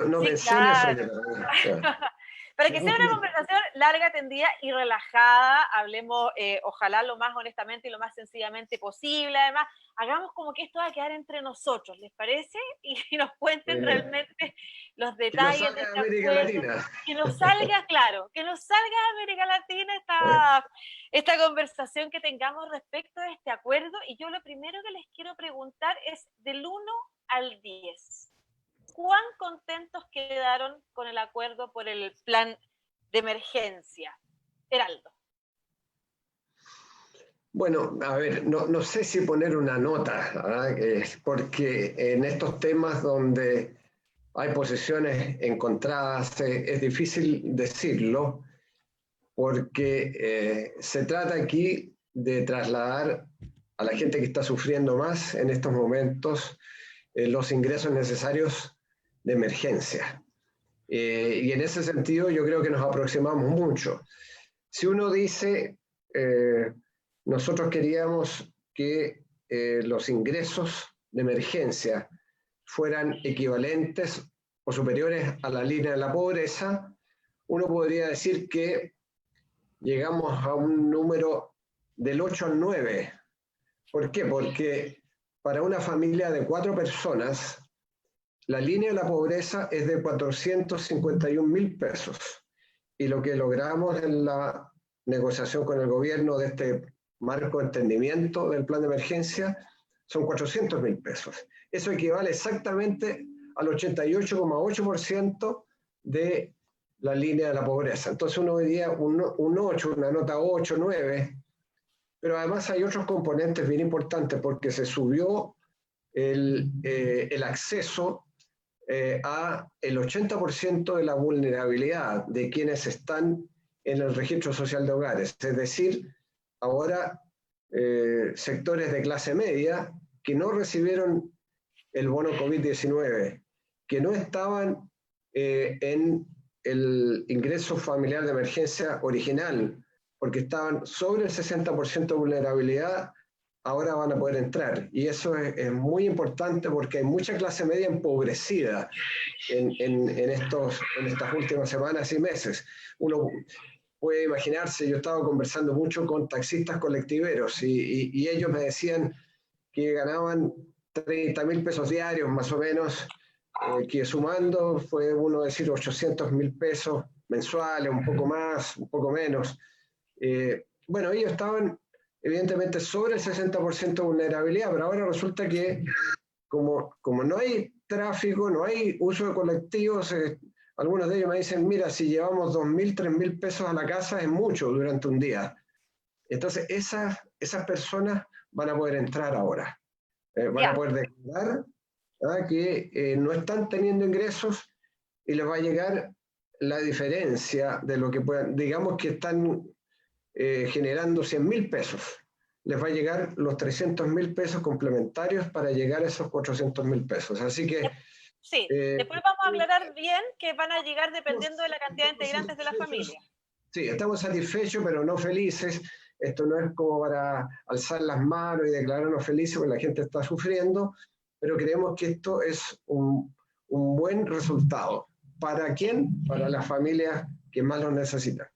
no Sí, pensé en eso. claro. Para que sea una conversación larga, tendida y relajada, hablemos ojalá lo más honestamente y lo más sencillamente posible. Además, hagamos como que esto va a quedar entre nosotros, ¿les parece? Y nos cuenten realmente los Que no detalles de salga de este América acuerdo. Latina. Que nos salga, claro, que nos salga de América Latina esta conversación que tengamos respecto de este acuerdo. Y yo lo primero que les quiero preguntar es del 1 al 10. ¿Cuán contentos quedaron con el acuerdo por el plan de emergencia? Heraldo. Bueno, a ver, no sé si poner una nota, porque en estos temas donde hay posiciones encontradas es difícil decirlo, porque se trata aquí de trasladar a la gente que está sufriendo más en estos momentos los ingresos necesarios de emergencia. Y en ese sentido yo creo que nos aproximamos mucho. Si uno dice, nosotros queríamos que los ingresos de emergencia fueran equivalentes o superiores a la línea de la pobreza, uno podría decir que llegamos a un número del 8 al 9. ¿Por qué? Porque para una familia de 4 personas, la línea de la pobreza es de 451.000 pesos. Y lo que logramos en la negociación con el gobierno de este marco de entendimiento del plan de emergencia son 400.000 pesos. Eso equivale exactamente al 88,8% de la línea de la pobreza. Entonces uno diría un 8, una nota 8, 9, pero además hay otros componentes bien importantes porque se subió el acceso a el 80% de la vulnerabilidad de quienes están en el registro social de hogares. Es decir, ahora sectores de clase media que no recibieron el bono COVID-19, que no estaban en el ingreso familiar de emergencia original, porque estaban sobre el 60% de vulnerabilidad, ahora van a poder entrar. Y eso es muy importante porque hay mucha clase media empobrecida en estas últimas semanas y meses. Uno puede imaginarse, yo estaba conversando mucho con taxistas colectiveros y ellos me decían que ganaban 30.000 pesos diarios más o menos, que sumando fue uno decir 800.000 pesos mensuales, un poco más, un poco menos. Bueno, ellos estaban evidentemente sobre el 60% de vulnerabilidad, pero ahora resulta que como no hay tráfico, no hay uso de colectivos, algunos de ellos me dicen, mira, si llevamos 2.000, 3.000 pesos a la casa es mucho durante un día. Entonces esas personas van a poder entrar ahora, van a poder declarar que no están teniendo ingresos y les va a llegar la diferencia de lo que puedan, digamos que están generando 100.000 pesos, les va a llegar los 300.000 pesos complementarios para llegar a esos 400.000 pesos. Así que... Sí, después vamos a aclarar bien que van a llegar dependiendo de la cantidad de integrantes de la familia. Sí, estamos satisfechos, pero no felices. Esto no es como para alzar las manos y declararnos felices porque la gente está sufriendo, pero creemos que esto es un buen resultado. ¿Para quién? Para las familias que más lo necesitan.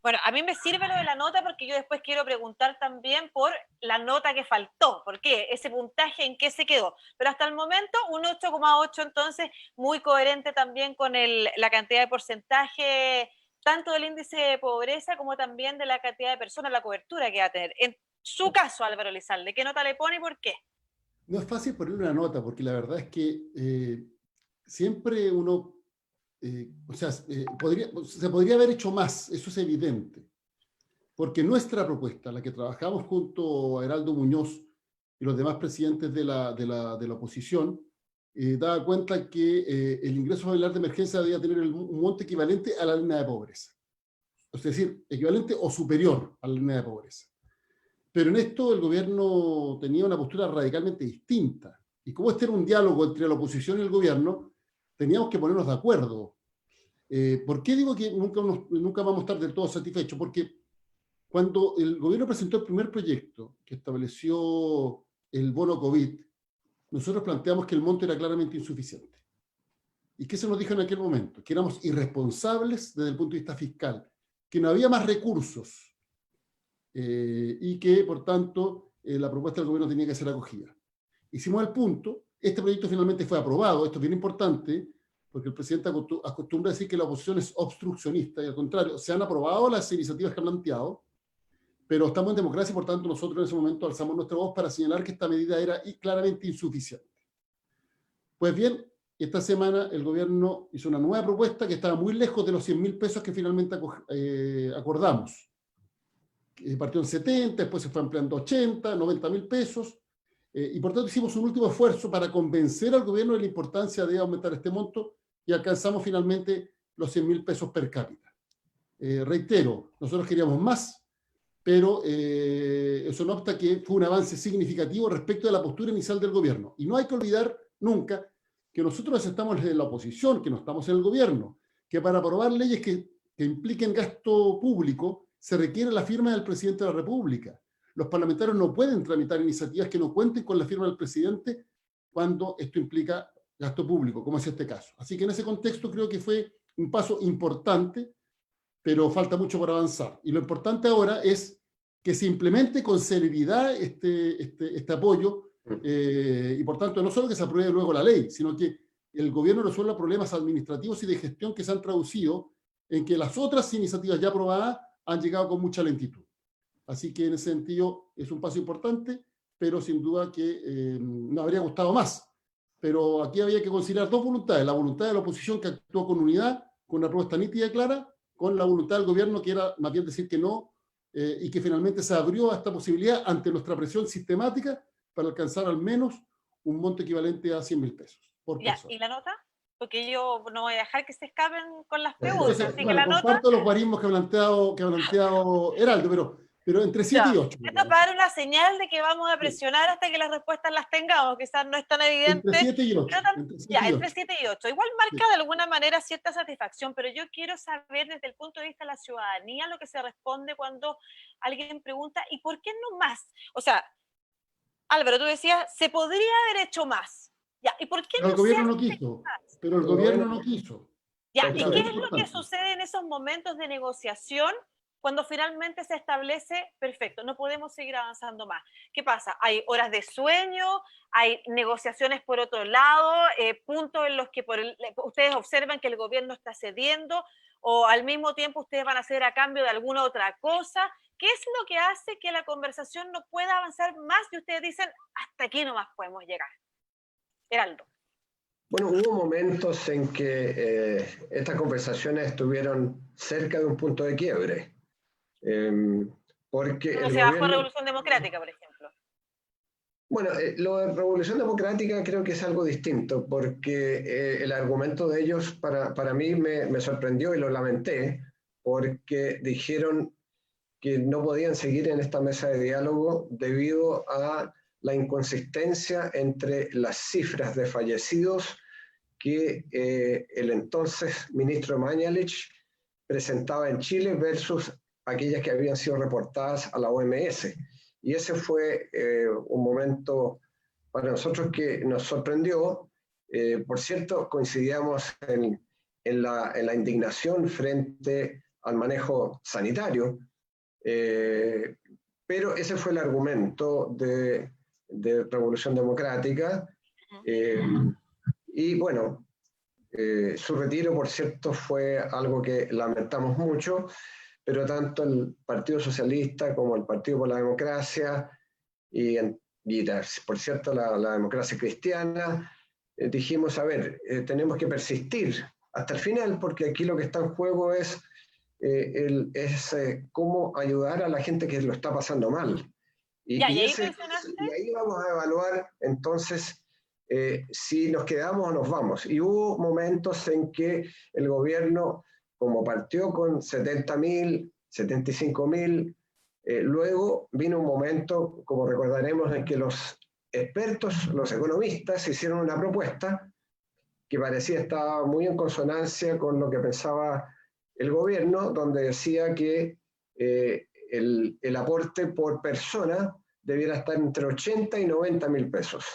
Bueno, a mí me sirve lo de la nota porque yo después quiero preguntar también por la nota que faltó. ¿Por qué? Ese puntaje, ¿en qué se quedó? Pero hasta el momento, un 8,8, entonces, muy coherente también con la cantidad de porcentaje, tanto del índice de pobreza como también de la cantidad de personas, la cobertura que va a tener. En su caso, Álvaro Elizalde, ¿qué nota le pone y por qué? No es fácil poner una nota, porque la verdad es que siempre uno... se podría haber hecho más, eso es evidente, porque nuestra propuesta, la que trabajamos junto a Heraldo Muñoz y los demás presidentes de la oposición, daba cuenta que el ingreso familiar de emergencia debía tener un monto equivalente a la línea de pobreza, es decir, equivalente o superior a la línea de pobreza. Pero en esto el gobierno tenía una postura radicalmente distinta, y como este era un diálogo entre la oposición y el gobierno, teníamos que ponernos de acuerdo. ¿Por qué digo que nunca vamos a estar del todo satisfechos? Porque cuando el gobierno presentó el primer proyecto que estableció el bono COVID, nosotros planteamos que el monto era claramente insuficiente. ¿Y qué se nos dijo en aquel momento? Que éramos irresponsables desde el punto de vista fiscal, que no había más recursos y que, por tanto, la propuesta del gobierno tenía que ser acogida. Hicimos el punto, este proyecto finalmente fue aprobado, esto es bien importante, porque el presidente acostumbra a decir que la oposición es obstruccionista, y al contrario, se han aprobado las iniciativas que han planteado, pero estamos en democracia y por tanto nosotros en ese momento alzamos nuestra voz para señalar que esta medida era claramente insuficiente. Pues bien, esta semana el gobierno hizo una nueva propuesta que estaba muy lejos de los 100.000 pesos que finalmente acordamos. Partió en 70, después se fue ampliando 80, 90.000 pesos, y por tanto hicimos un último esfuerzo para convencer al gobierno de la importancia de aumentar este monto y alcanzamos finalmente los 100.000 pesos per cápita. Reitero, nosotros queríamos más, pero eso no obsta que fue un avance significativo respecto de la postura inicial del gobierno. Y no hay que olvidar nunca que nosotros estamos en la oposición, que no estamos en el gobierno, que para aprobar leyes que impliquen gasto público se requiere la firma del presidente de la República. Los parlamentarios no pueden tramitar iniciativas que no cuenten con la firma del presidente cuando esto implica gasto público, como es este caso. Así que en ese contexto creo que fue un paso importante, pero falta mucho por avanzar. Y lo importante ahora es que se implemente con celeridad este apoyo y por tanto no solo que se apruebe luego la ley, sino que el gobierno resuelva problemas administrativos y de gestión que se han traducido en que las otras iniciativas ya aprobadas han llegado con mucha lentitud. Así que en ese sentido es un paso importante, pero sin duda que nos habría gustado más. Pero aquí había que considerar dos voluntades: la voluntad de la oposición, que actuó con unidad, con una propuesta nítida y clara, con la voluntad del gobierno, que era más bien decir que no, y que finalmente se abrió a esta posibilidad ante nuestra presión sistemática para alcanzar al menos un monto equivalente a 100.000 pesos por persona. ¿Y la nota? Porque yo no voy a dejar que se escapen con las preguntas. Entonces, así bueno, que la comparto nota... los guarismos que ha planteado Heraldo, pero entre 7 y 8. Esto para dar una señal de que vamos a presionar hasta que las respuestas las tengamos, quizás no es tan evidente. Entre 7 y 8. Entre 7 y 8. Igual marca de alguna manera cierta satisfacción, pero yo quiero saber desde el punto de vista de la ciudadanía lo que se responde cuando alguien pregunta, ¿y por qué no más? O sea, Álvaro, tú decías, se podría haber hecho más. Ya, ¿y por qué pero no el gobierno se no quiso. Pero el gobierno no quiso. Ya, ¿y qué es lo que sucede en esos momentos de negociación cuando finalmente se establece, perfecto, no podemos seguir avanzando más? ¿Qué pasa? Hay horas de sueño, hay negociaciones por otro lado, puntos en los que ustedes observan que el gobierno está cediendo, o al mismo tiempo ustedes van a ceder a cambio de alguna otra cosa. ¿Qué es lo que hace que la conversación no pueda avanzar más y ustedes dicen, hasta aquí nomás podemos llegar? Heraldo. Bueno, hubo momentos en que estas conversaciones estuvieron cerca de un punto de quiebre. Porque cuando se bajó Revolución Democrática, por ejemplo. Bueno, lo de Revolución Democrática creo que es algo distinto, porque el argumento de ellos para mí me sorprendió y lo lamenté, porque dijeron que no podían seguir en esta mesa de diálogo debido a la inconsistencia entre las cifras de fallecidos que el entonces ministro Mañalich presentaba en Chile versus aquellas que habían sido reportadas a la OMS. Y ese fue un momento para nosotros que nos sorprendió. Por cierto, coincidíamos en la indignación frente al manejo sanitario, pero ese fue el argumento de Revolución Democrática. Y bueno, su retiro, por cierto, fue algo que lamentamos mucho, pero tanto el Partido Socialista como el Partido por la Democracia y por cierto la Democracia Cristiana, dijimos, a ver, tenemos que persistir hasta el final, porque aquí lo que está en juego es cómo ayudar a la gente que lo está pasando mal. Y ahí vamos a evaluar entonces si nos quedamos o nos vamos. Y hubo momentos en que el gobierno, como partió con 70.000, 75.000, luego vino un momento, como recordaremos, en que los expertos, los economistas, hicieron una propuesta que parecía estar muy en consonancia con lo que pensaba el gobierno, donde decía que el aporte por persona debiera estar entre 80 y 90.000 pesos.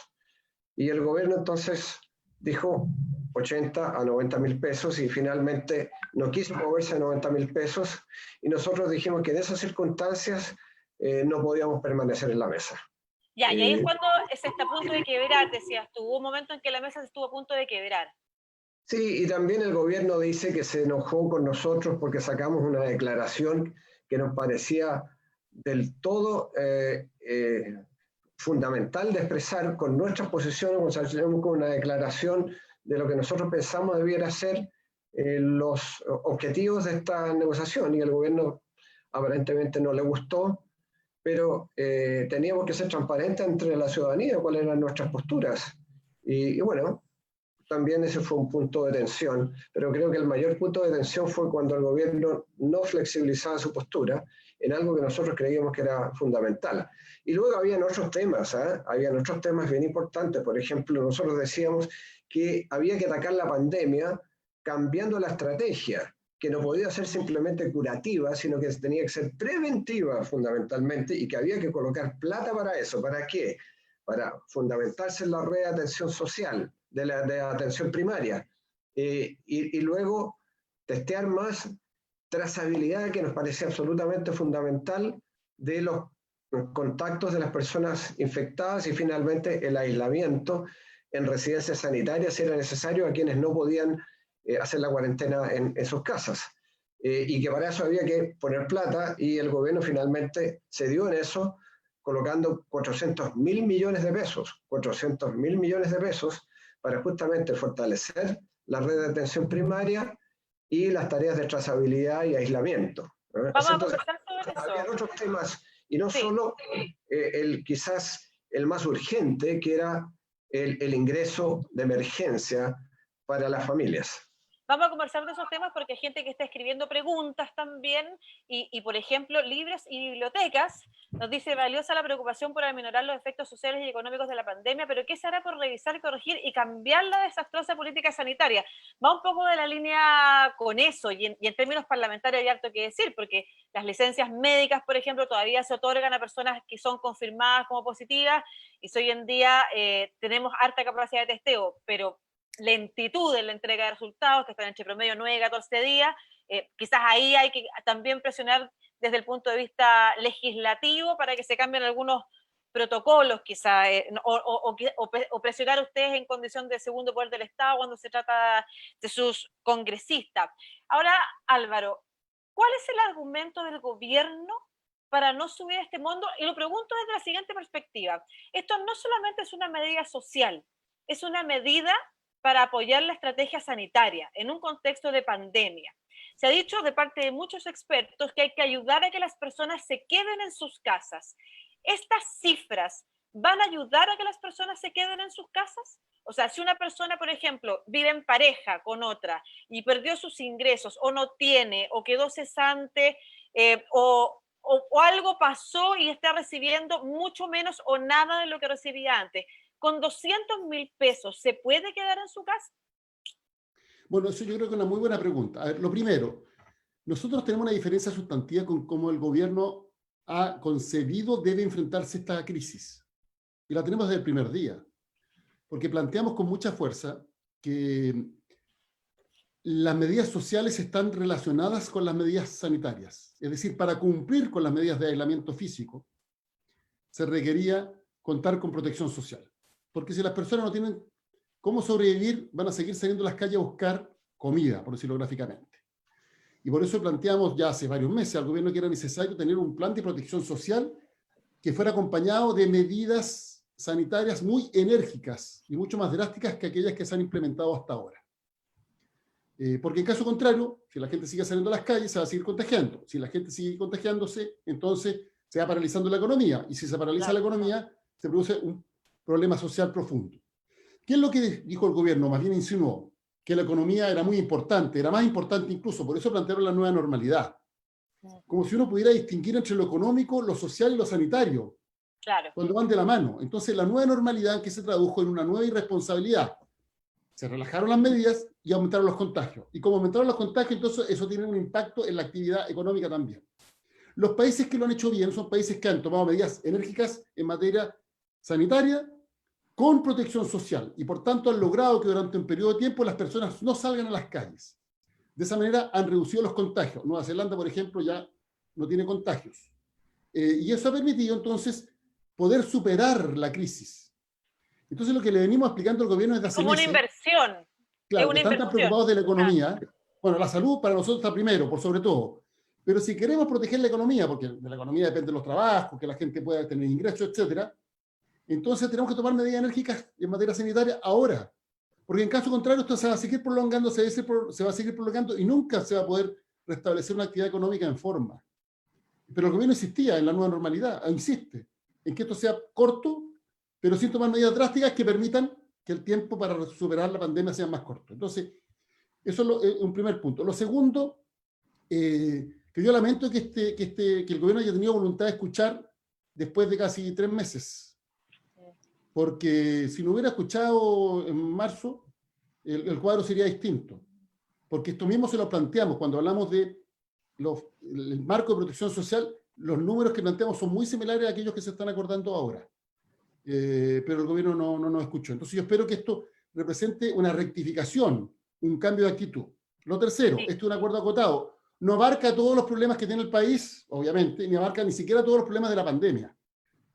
Y el gobierno entonces dijo, 80 a 90 mil pesos y finalmente no quiso moverse a 90 mil pesos y nosotros dijimos que en esas circunstancias no podíamos permanecer en la mesa. Ya, y ahí es cuando se está a punto de quebrar, decías tú. Hubo un momento en que la mesa se estuvo a punto de quebrar. Sí, y también el gobierno dice que se enojó con nosotros porque sacamos una declaración que nos parecía del todo fundamental de expresar con nuestras posiciones, con una declaración de lo que nosotros pensamos debiera ser los objetivos de esta negociación, y el gobierno aparentemente no le gustó, pero teníamos que ser transparentes entre la ciudadanía cuáles eran nuestras posturas. Y bueno, también ese fue un punto de tensión, pero creo que el mayor punto de tensión fue cuando el gobierno no flexibilizaba su postura en algo que nosotros creíamos que era fundamental. Y luego habían otros temas, habían otros temas bien importantes. Por ejemplo, nosotros decíamos que había que atacar la pandemia cambiando la estrategia, que no podía ser simplemente curativa, sino que tenía que ser preventiva fundamentalmente, y que había que colocar plata para eso. ¿Para qué? Para fundamentarse en la red de atención social, de atención primaria, y luego testear más trazabilidad, que nos parecía absolutamente fundamental, de los contactos de las personas infectadas, y finalmente el aislamiento en residencias sanitarias si era necesario a quienes no podían hacer la cuarentena en sus casas. Y que para eso había que poner plata, y el gobierno finalmente cedió en eso, colocando 400.000 millones de pesos, 400.000 millones de pesos, para justamente fortalecer la red de atención primaria y las tareas de trazabilidad y aislamiento. Vamos a Entonces, conversar sobre eso. había otros temas, y no Sí. solo quizás el más urgente, que era el ingreso de emergencia para las familias. Vamos a conversar de esos temas porque hay gente que está escribiendo preguntas también y por ejemplo, libros y bibliotecas. Nos dice, valiosa la preocupación por aminorar los efectos sociales y económicos de la pandemia, pero ¿qué se hará por revisar, corregir y cambiar la desastrosa política sanitaria? Va un poco de la línea con eso, y en términos parlamentarios hay harto que decir, porque las licencias médicas, por ejemplo, todavía se otorgan a personas que son confirmadas como positivas, y si hoy en día tenemos harta capacidad de testeo, pero lentitud en la entrega de resultados, que están entre promedio 9 y 14 días, quizás ahí hay que también presionar desde el punto de vista legislativo para que se cambien algunos protocolos, quizás, o presionar a ustedes en condición de segundo poder del Estado cuando se trata de sus congresistas. Ahora, Álvaro, ¿cuál es el argumento del gobierno para no subir este monto? Y lo pregunto desde la siguiente perspectiva. Esto no solamente es una medida social, es una medida para apoyar la estrategia sanitaria en un contexto de pandemia. Se ha dicho de parte de muchos expertos que hay que ayudar a que las personas se queden en sus casas. ¿Estas cifras van a ayudar a que las personas se queden en sus casas? O sea, si una persona, por ejemplo, vive en pareja con otra y perdió sus ingresos, o no tiene, o quedó cesante, o algo pasó y está recibiendo mucho menos o nada de lo que recibía antes, ¿con 200.000 pesos se puede quedar en su casa? Bueno, eso yo creo que es una muy buena pregunta. A ver, lo primero, nosotros tenemos una diferencia sustantiva con cómo el gobierno ha concebido debe enfrentarse a esta crisis. Y la tenemos desde el primer día. Porque planteamos con mucha fuerza que las medidas sociales están relacionadas con las medidas sanitarias. Es decir, para cumplir con las medidas de aislamiento físico, se requería contar con protección social. Porque si las personas no tienen cómo sobrevivir, van a seguir saliendo a las calles a buscar comida, por decirlo gráficamente. Y por eso planteamos ya hace varios meses al gobierno que era necesario tener un plan de protección social que fuera acompañado de medidas sanitarias muy enérgicas y mucho más drásticas que aquellas que se han implementado hasta ahora. Porque en caso contrario, si la gente sigue saliendo a las calles, se va a seguir contagiando. Si la gente sigue contagiándose, entonces se va paralizando la economía. Y si se paraliza la economía, se produce un problema social profundo. ¿Qué es lo que dijo el gobierno? Más bien insinuó que la economía era muy importante, era más importante incluso, por eso plantearon la nueva normalidad. Como si uno pudiera distinguir entre lo económico, lo social y lo sanitario, Claro. cuando van de la mano. Entonces, la nueva normalidad que se tradujo en una nueva irresponsabilidad. Se relajaron las medidas y aumentaron los contagios. Y como aumentaron los contagios, entonces eso tiene un impacto en la actividad económica también. Los países que lo han hecho bien son países que han tomado medidas enérgicas en materia sanitaria, con protección social, y por tanto han logrado que durante un periodo de tiempo las personas no salgan a las calles. De esa manera han reducido los contagios. Nueva Zelanda, por ejemplo, ya no tiene contagios. Y eso ha permitido entonces poder superar la crisis. Entonces lo que le venimos explicando al gobierno desde hace como meses, una inversión. claro, Es una que están tan inversión. preocupados de la economía. Bueno, la salud para nosotros está primero, por sobre todo. Pero si queremos proteger la economía, porque de la economía dependen los trabajos, que la gente pueda tener ingresos, etcétera, entonces tenemos que tomar medidas enérgicas en materia sanitaria ahora. Porque en caso contrario esto se va a seguir prolongando, se va a seguir prolongando y nunca se va a poder restablecer una actividad económica en forma. Pero el gobierno insistía en la nueva normalidad, insiste en que esto sea corto, pero sin tomar medidas drásticas que permitan que el tiempo para superar la pandemia sea más corto. Entonces, eso es un primer punto. Lo segundo, que yo lamento que el gobierno haya tenido voluntad de escuchar después de casi 3 meses. Porque si no hubiera escuchado en marzo, el cuadro sería distinto. Porque esto mismo se lo planteamos cuando hablamos de el marco de protección social. Los números que planteamos son muy similares a aquellos que se están acordando ahora. Pero el gobierno no nos escuchó. Entonces yo espero que esto represente una rectificación, un cambio de actitud. Lo tercero, Sí. este es un acuerdo acotado. No abarca todos los problemas que tiene el país, obviamente, ni abarca ni siquiera todos los problemas de la pandemia.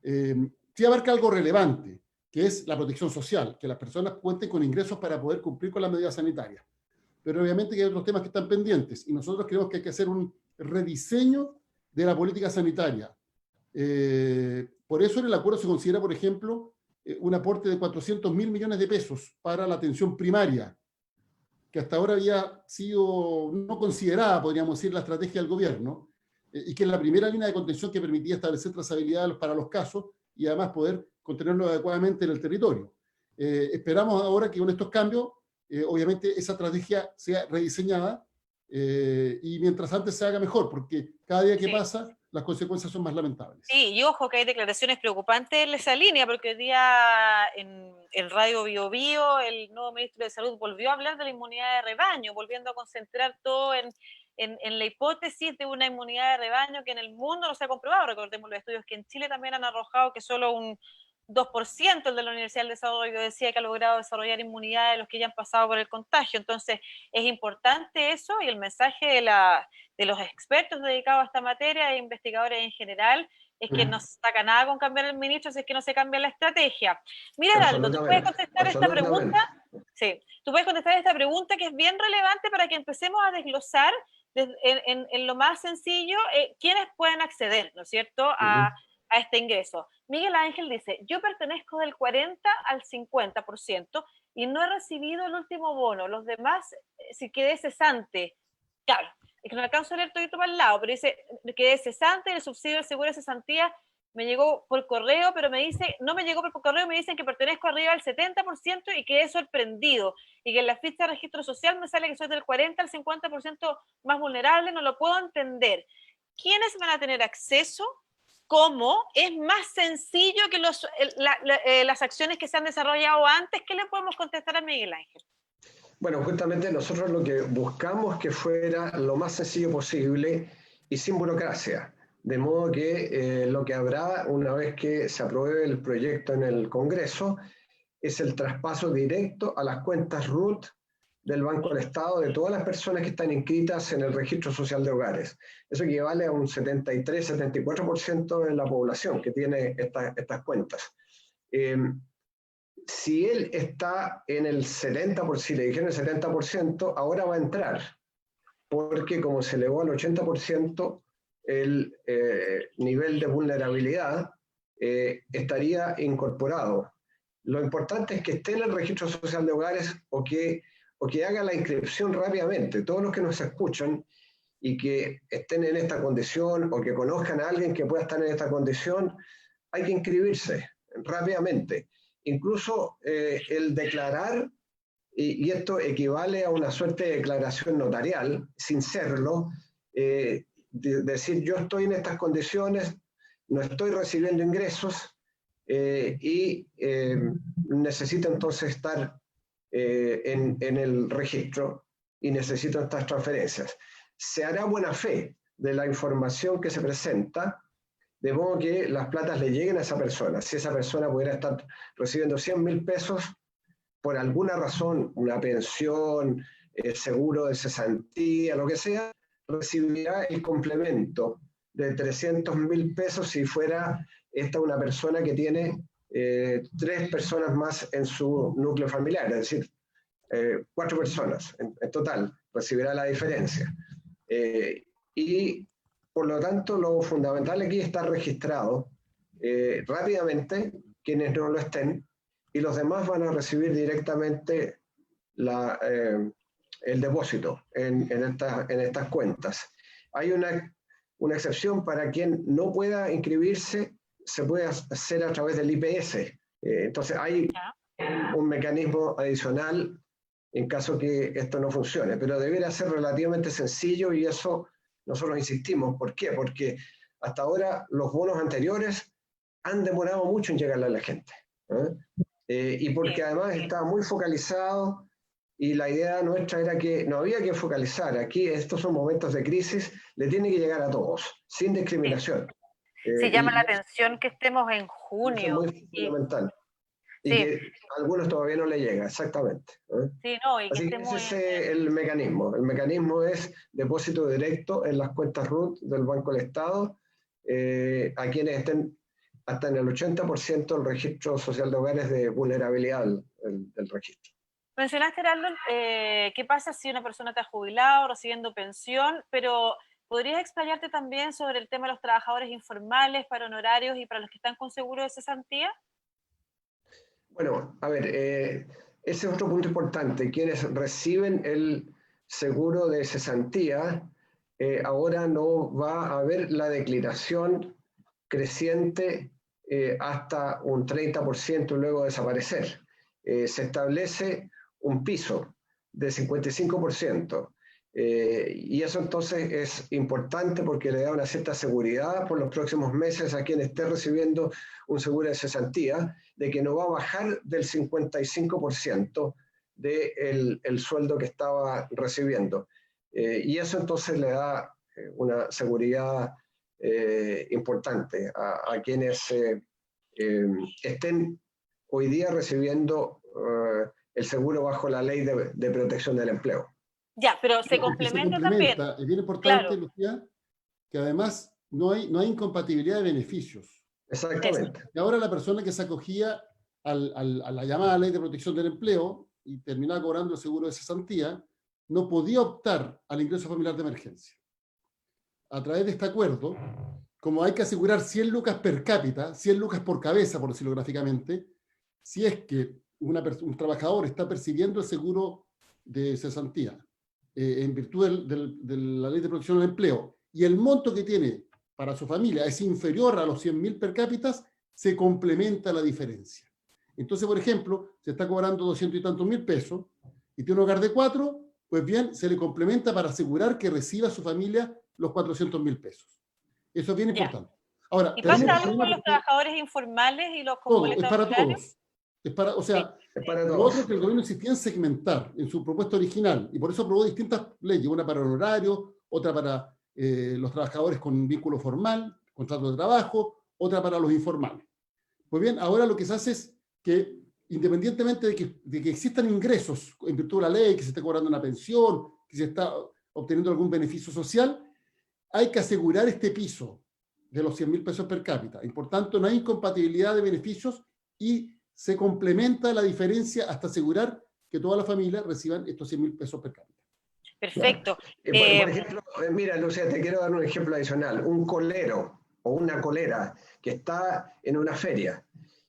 Sí abarca algo relevante, que es la protección social, que las personas cuenten con ingresos para poder cumplir con las medidas sanitarias. Pero obviamente que hay otros temas que están pendientes, y nosotros creemos que hay que hacer un rediseño de la política sanitaria. Por eso en el acuerdo se considera, por ejemplo, un aporte de 400.000 millones de pesos para la atención primaria, que hasta ahora había sido no considerada, podríamos decir, la estrategia del gobierno, y que es la primera línea de contención que permitía establecer trazabilidad para los casos y además poder contenerlos adecuadamente en el territorio. Esperamos ahora que con estos cambios, obviamente esa estrategia sea rediseñada y mientras antes se haga mejor, porque cada día que pasa las consecuencias son más lamentables. Sí, y ojo que hay declaraciones preocupantes en esa línea, porque hoy día en Radio Bio Bio el nuevo ministro de Salud volvió a hablar de la inmunidad de rebaño, volviendo a concentrar todo en la hipótesis de una inmunidad de rebaño que en el mundo no se ha comprobado. Recordemos los estudios que en Chile también han arrojado que solo un 2%, el de la Universidad del Desarrollo, decía que ha logrado desarrollar inmunidad de los que ya han pasado por el contagio. Entonces, es importante eso, y el mensaje de los expertos dedicados a esta materia e investigadores en general es que no se saca nada con cambiar el ministro si es que no se cambia la estrategia. Mira, Heraldo, ¿tú puedes contestar esta pregunta? Sí, tú puedes contestar esta pregunta que es bien relevante para que empecemos a desglosar en lo más sencillo quiénes pueden acceder, ¿no es cierto?, a este ingreso. Miguel Ángel dice, yo pertenezco del 40 al 50% y no he recibido el último bono, los demás si quedé cesante. Claro, es que no alcanzo a leer todo para el lado, pero dice, quedé cesante y el subsidio de seguro de cesantía me llegó por correo, pero me dice, no me llegó por correo, me dicen que pertenezco arriba al 70% y quedé sorprendido, y que en la ficha de registro social me sale que soy del 40 al 50% más vulnerable, no lo puedo entender. ¿Quiénes van a tener acceso? ¿Cómo? ¿Es más sencillo que las acciones que se han desarrollado antes? ¿Qué le podemos contestar a Miguel Ángel? Bueno, justamente nosotros lo que buscamos que fuera lo más sencillo posible y sin burocracia. De modo que lo que habrá una vez que se apruebe el proyecto en el Congreso es el traspaso directo a las cuentas RUT del Banco del Estado de todas las personas que están inscritas en el Registro Social de Hogares. Eso equivale a un 73-74% de la población que tiene estas cuentas. Si él está en el 70%, si le dijeron el 70%, ahora va a entrar, porque como se elevó al 80% el nivel de vulnerabilidad, estaría incorporado. Lo importante es que esté en el Registro Social de Hogares o que haga la inscripción rápidamente. Todos los que nos escuchan y que estén en esta condición o que conozcan a alguien que pueda estar en esta condición, hay que inscribirse rápidamente. Incluso el declarar, y esto equivale a una suerte de declaración notarial, sin serlo, decir yo estoy en estas condiciones, no estoy recibiendo ingresos y necesito entonces estar en el registro y necesito estas transferencias. Se hará buena fe de la información que se presenta de modo que las platas le lleguen a esa persona. Si esa persona pudiera estar recibiendo 100.000 pesos, por alguna razón, una pensión, seguro de cesantía, lo que sea, recibirá el complemento de 300.000 pesos si fuera esta una persona que tiene 3 personas más en su núcleo familiar, es decir, 4 personas en total, recibirá la diferencia. Y por lo tanto, lo fundamental aquí es estar registrado rápidamente quienes no lo estén, y los demás van a recibir directamente el depósito en estas cuentas. Hay una excepción para quien no pueda inscribirse, se puede hacer a través del IPS. Entonces hay un mecanismo adicional en caso que esto no funcione, pero debería ser relativamente sencillo, y eso nosotros insistimos. ¿Por qué? Porque hasta ahora los bonos anteriores han demorado mucho en llegarle a la gente, y porque además estaba muy focalizado, y la idea nuestra era que no había que focalizar. Aquí estos son momentos de crisis, le tiene que llegar a todos, sin discriminación. Se llama la atención que estemos en junio. Es muy fundamental. Y que a algunos todavía no le llega, exactamente. Sí, no, y que así que ese es el mecanismo. El mecanismo es depósito directo en las cuentas RUT del Banco del Estado, a quienes estén hasta en el 80% del registro social de hogares de vulnerabilidad del registro. Mencionaste, Heraldo, qué pasa si una persona está jubilada o recibiendo pensión, pero ¿podrías explayarte también sobre el tema de los trabajadores informales para honorarios y para los que están con seguro de cesantía? Bueno, a ver, ese es otro punto importante. Quienes reciben el seguro de cesantía, ahora no va a haber la declinación creciente hasta un 30% luego de desaparecer. Se establece un piso de 55%. Y eso entonces es importante porque le da una cierta seguridad por los próximos meses a quien esté recibiendo un seguro de cesantía, de que no va a bajar del 55% del sueldo que estaba recibiendo. Y eso entonces le da una seguridad importante a quienes estén hoy día recibiendo el seguro bajo la ley de protección del empleo. Ya, pero se complementa también. Es bien importante, claro, Lucía, que además no hay incompatibilidad de beneficios. Exactamente. Y ahora la persona que se acogía a la llamada ley de protección del empleo y terminaba cobrando el seguro de cesantía, no podía optar al ingreso familiar de emergencia. A través de este acuerdo, como hay que asegurar 100 lucas per cápita, 100 lucas por cabeza, por decirlo gráficamente, si es que un trabajador está percibiendo el seguro de cesantía en virtud de la ley de protección del empleo, y el monto que tiene para su familia es inferior a los 100.000 per cápita, se complementa la diferencia. Entonces, por ejemplo, se está cobrando 200 y tantos mil pesos, y tiene un hogar de 4, pues bien, se le complementa para asegurar que reciba a su familia los 400.000 pesos. Eso es bien importante. Ahora, ¿y pasa algo con los trabajadores informales y los comunicadores? Todo, es para todos. Es para, o sea, es para todos. Lo otro es que el gobierno insistía en segmentar en su propuesta original, y por eso aprobó distintas leyes, una para honorarios, otra para los trabajadores con vínculo formal, contrato de trabajo, otra para los informales. Pues bien, ahora lo que se hace es que, independientemente de que existan ingresos en virtud de la ley, que se esté cobrando una pensión, que se está obteniendo algún beneficio social, hay que asegurar este piso de los 100.000 pesos per cápita. Y por tanto, no hay incompatibilidad de beneficios y se complementa la diferencia hasta asegurar que toda la familia reciban estos 100.000 pesos per cápita. Perfecto. Por ejemplo, mira, Lucía, te quiero dar un ejemplo adicional. Un colero o una colera que está en una feria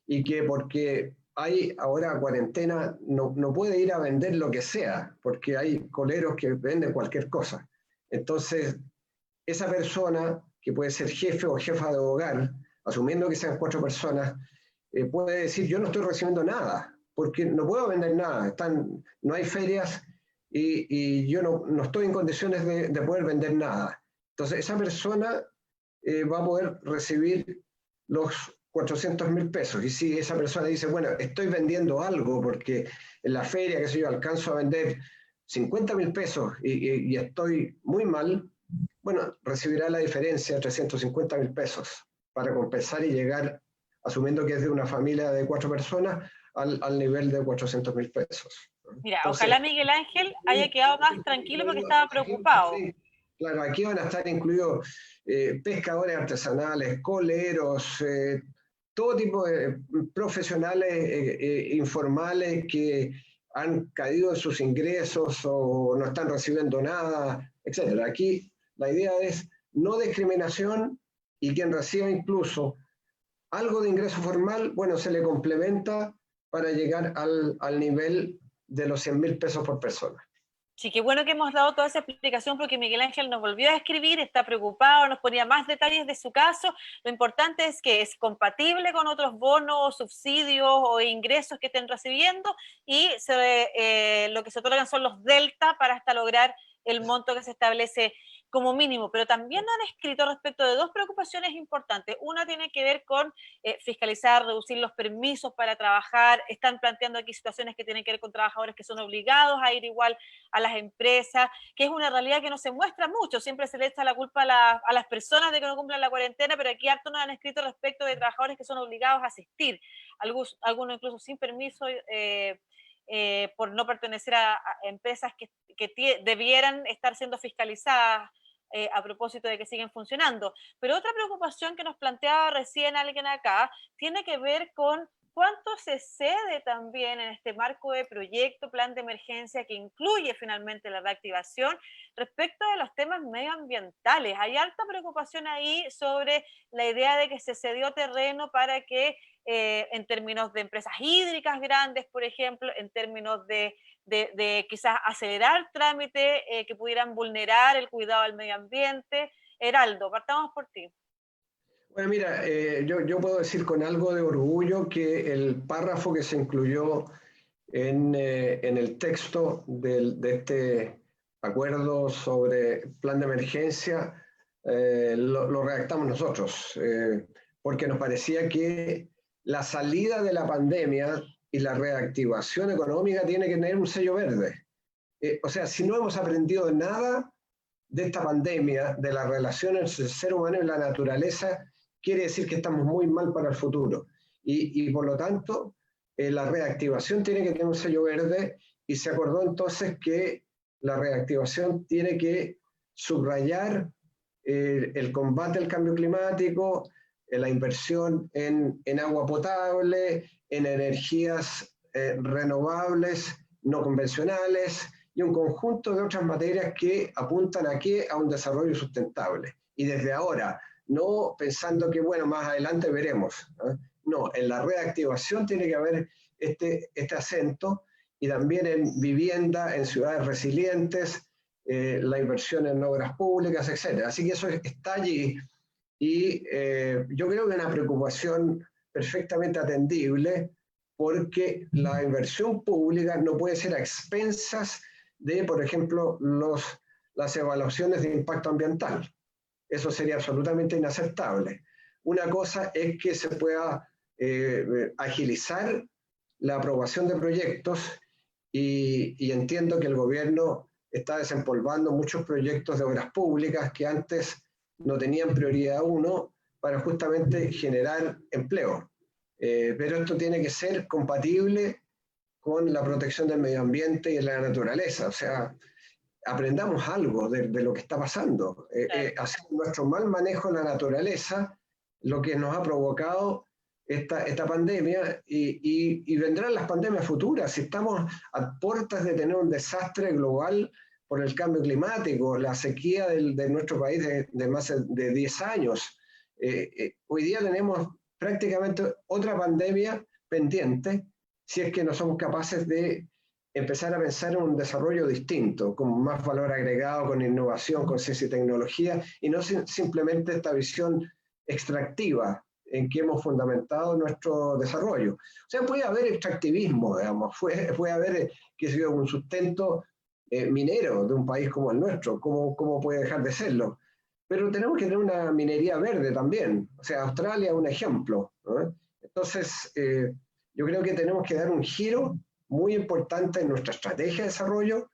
y que porque hay ahora cuarentena no puede ir a vender lo que sea, porque hay coleros que venden cualquier cosa. Entonces, esa persona, que puede ser jefe o jefa de hogar, asumiendo que sean 4 personas, puede decir, yo no estoy recibiendo nada, porque no puedo vender nada, no hay ferias y yo no estoy en condiciones de poder vender nada. Entonces esa persona va a poder recibir los 400.000 pesos. Y si esa persona dice, bueno, estoy vendiendo algo porque en la feria, qué sé yo, alcanzo a vender 50.000 pesos y estoy muy mal, bueno, recibirá la diferencia, 350.000 pesos. para compensar y llegar, asumiendo que es de una familia de 4 personas, al nivel de 400.000 pesos. Mira, Entonces, ojalá Miguel Ángel haya quedado más tranquilo porque estaba preocupado. sí, claro, aquí van a estar incluidos pescadores artesanales, coleros, todo tipo de profesionales informales que han caído en sus ingresos o no están recibiendo nada, etc. Aquí la idea es no discriminación, y quien reciba incluso algo de ingreso formal, bueno, se le complementa para llegar al nivel de los 100.000 pesos por persona. Sí, qué bueno que hemos dado toda esa explicación porque Miguel Ángel nos volvió a escribir, está preocupado, nos ponía más detalles de su caso. Lo importante es que es compatible con otros bonos, subsidios o ingresos que estén recibiendo y lo que se otorgan son los delta para hasta lograr el monto que se establece como mínimo, pero también han escrito respecto de 2 preocupaciones importantes. Una tiene que ver con fiscalizar, reducir los permisos para trabajar. Están planteando aquí situaciones que tienen que ver con trabajadores que son obligados a ir igual a las empresas, que es una realidad que no se muestra mucho. Siempre se le echa la culpa a las personas de que no cumplan la cuarentena, pero aquí harto nos han escrito respecto de trabajadores que son obligados a asistir, algunos incluso sin permiso, por no pertenecer a empresas que debieran estar siendo fiscalizadas a propósito de que siguen funcionando. Pero otra preocupación que nos planteaba recién alguien acá tiene que ver con cuánto se cede también en este marco de proyecto, plan de emergencia que incluye finalmente la reactivación respecto de los temas medioambientales. Hay alta preocupación ahí sobre la idea de que se cedió terreno para que en términos de empresas hídricas grandes, por ejemplo, en términos de quizás acelerar trámites que pudieran vulnerar el cuidado del medio ambiente. Heraldo, partamos por ti. Bueno, mira, yo puedo decir con algo de orgullo que el párrafo que se incluyó en el texto de este acuerdo sobre plan de emergencia, lo redactamos nosotros, porque nos parecía que la salida de la pandemia y la reactivación económica tiene que tener un sello verde. O sea, si no hemos aprendido nada de esta pandemia, de la relación entre el ser humano y la naturaleza, quiere decir que estamos muy mal para el futuro. Y por lo tanto, la reactivación tiene que tener un sello verde, y se acordó entonces que la reactivación tiene que subrayar el combate al cambio climático, la inversión en agua potable, en energías renovables, no convencionales, y un conjunto de otras materias que apuntan aquí a un desarrollo sustentable. Y desde ahora, no pensando que, bueno, más adelante veremos. No, en la reactivación tiene que haber este acento, y también en vivienda, en ciudades resilientes, la inversión en obras públicas, etc. Así que eso está allí, y yo creo que es una preocupación perfectamente atendible, porque la inversión pública no puede ser a expensas de, por ejemplo, las evaluaciones de impacto ambiental. Eso sería absolutamente inaceptable. Una cosa es que se pueda agilizar la aprobación de proyectos, y entiendo que el gobierno está desempolvando muchos proyectos de obras públicas que antes no tenían prioridad 1 para justamente generar empleo. Pero esto tiene que ser compatible con la protección del medio ambiente y de la naturaleza. O sea, aprendamos algo de lo que está pasando. Ha sido nuestro mal manejo de la naturaleza lo que nos ha provocado esta pandemia, y vendrán las pandemias futuras. Si estamos a puertas de tener un desastre global por el cambio climático, la sequía de nuestro país de más de 10 años. Hoy día tenemos prácticamente otra pandemia pendiente, si es que no somos capaces de empezar a pensar en un desarrollo distinto, con más valor agregado, con innovación, con ciencia y tecnología, y no simplemente esta visión extractiva en que hemos fundamentado nuestro desarrollo. O sea, puede haber extractivismo, digamos, puede haber que sea un sustento minero de un país como el nuestro. ¿Cómo puede dejar de serlo? Pero tenemos que tener una minería verde también. O sea, Australia es un ejemplo, ¿no? Entonces, yo creo que tenemos que dar un giro muy importante en nuestra estrategia de desarrollo,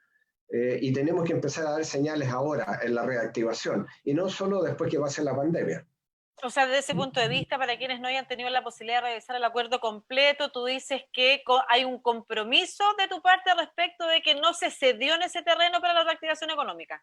y tenemos que empezar a dar señales ahora en la reactivación, y no solo después que pase la pandemia. O sea, desde ese punto de vista, para quienes no hayan tenido la posibilidad de revisar el acuerdo completo, tú dices que hay un compromiso de tu parte respecto de que no se cedió en ese terreno para la reactivación económica.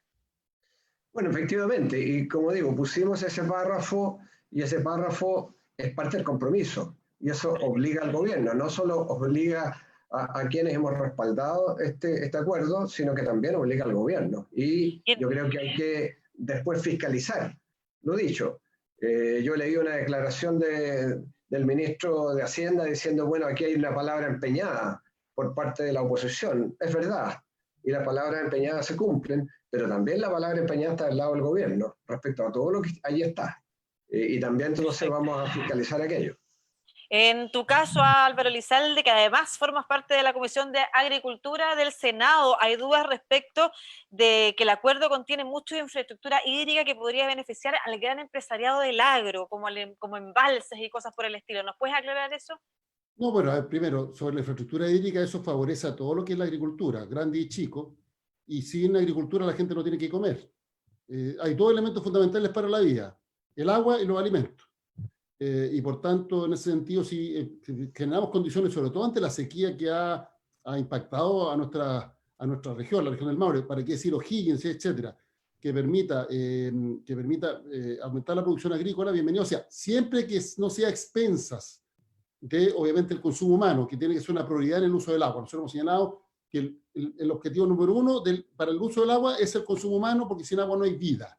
Bueno, efectivamente, y como digo, pusimos ese párrafo y ese párrafo es parte del compromiso y eso obliga al gobierno, no solo obliga a quienes hemos respaldado este acuerdo, sino que también obliga al gobierno. Y yo creo que hay que después fiscalizar. Lo dicho, yo leí una declaración del ministro de Hacienda diciendo, bueno, aquí hay una palabra empeñada por parte de la oposición. Es verdad, y las palabras empeñadas se cumplen, pero también la palabra empeñada está del lado del gobierno respecto a todo lo que ahí está. Y también entonces vamos a fiscalizar aquello. En tu caso, Álvaro Elizalde, que además formas parte de la Comisión de Agricultura del Senado, ¿hay dudas respecto de que el acuerdo contiene mucha infraestructura hídrica que podría beneficiar al gran empresariado del agro, como embalses y cosas por el estilo? ¿Nos puedes aclarar eso? No, bueno, a ver, primero, sobre la infraestructura hídrica, eso favorece a todo lo que es la agricultura, grande y chico, y sin agricultura la gente no tiene que comer. Hay dos elementos fundamentales para la vida, el agua y los alimentos. Y por tanto, en ese sentido, si generamos condiciones, sobre todo ante la sequía que ha impactado a nuestra región, la región del Maule, para qué decir O'Higgins, etcétera, que permita aumentar la producción agrícola, bienvenido sea, siempre que no sea a expensas de, obviamente, el consumo humano, que tiene que ser una prioridad en el uso del agua. Nosotros hemos señalado que el objetivo número uno para el uso del agua es el consumo humano, porque sin agua no hay vida.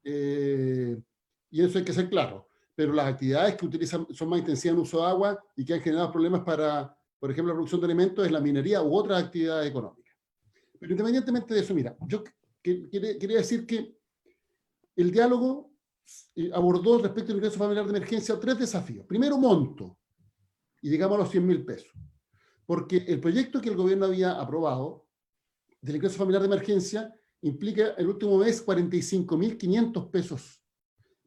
Y eso hay que ser claro. Pero las actividades que utilizan son más intensivas en uso de agua y que han generado problemas para, por ejemplo, la producción de alimentos es la minería u otras actividades económicas. Pero independientemente de eso, mira, yo quería decir que el diálogo abordó respecto al ingreso familiar de emergencia 3 desafíos. Primero, monto, y llegamos a los 100.000 pesos. Porque el proyecto que el gobierno había aprobado del ingreso familiar de emergencia implica el último mes 45.500 pesos.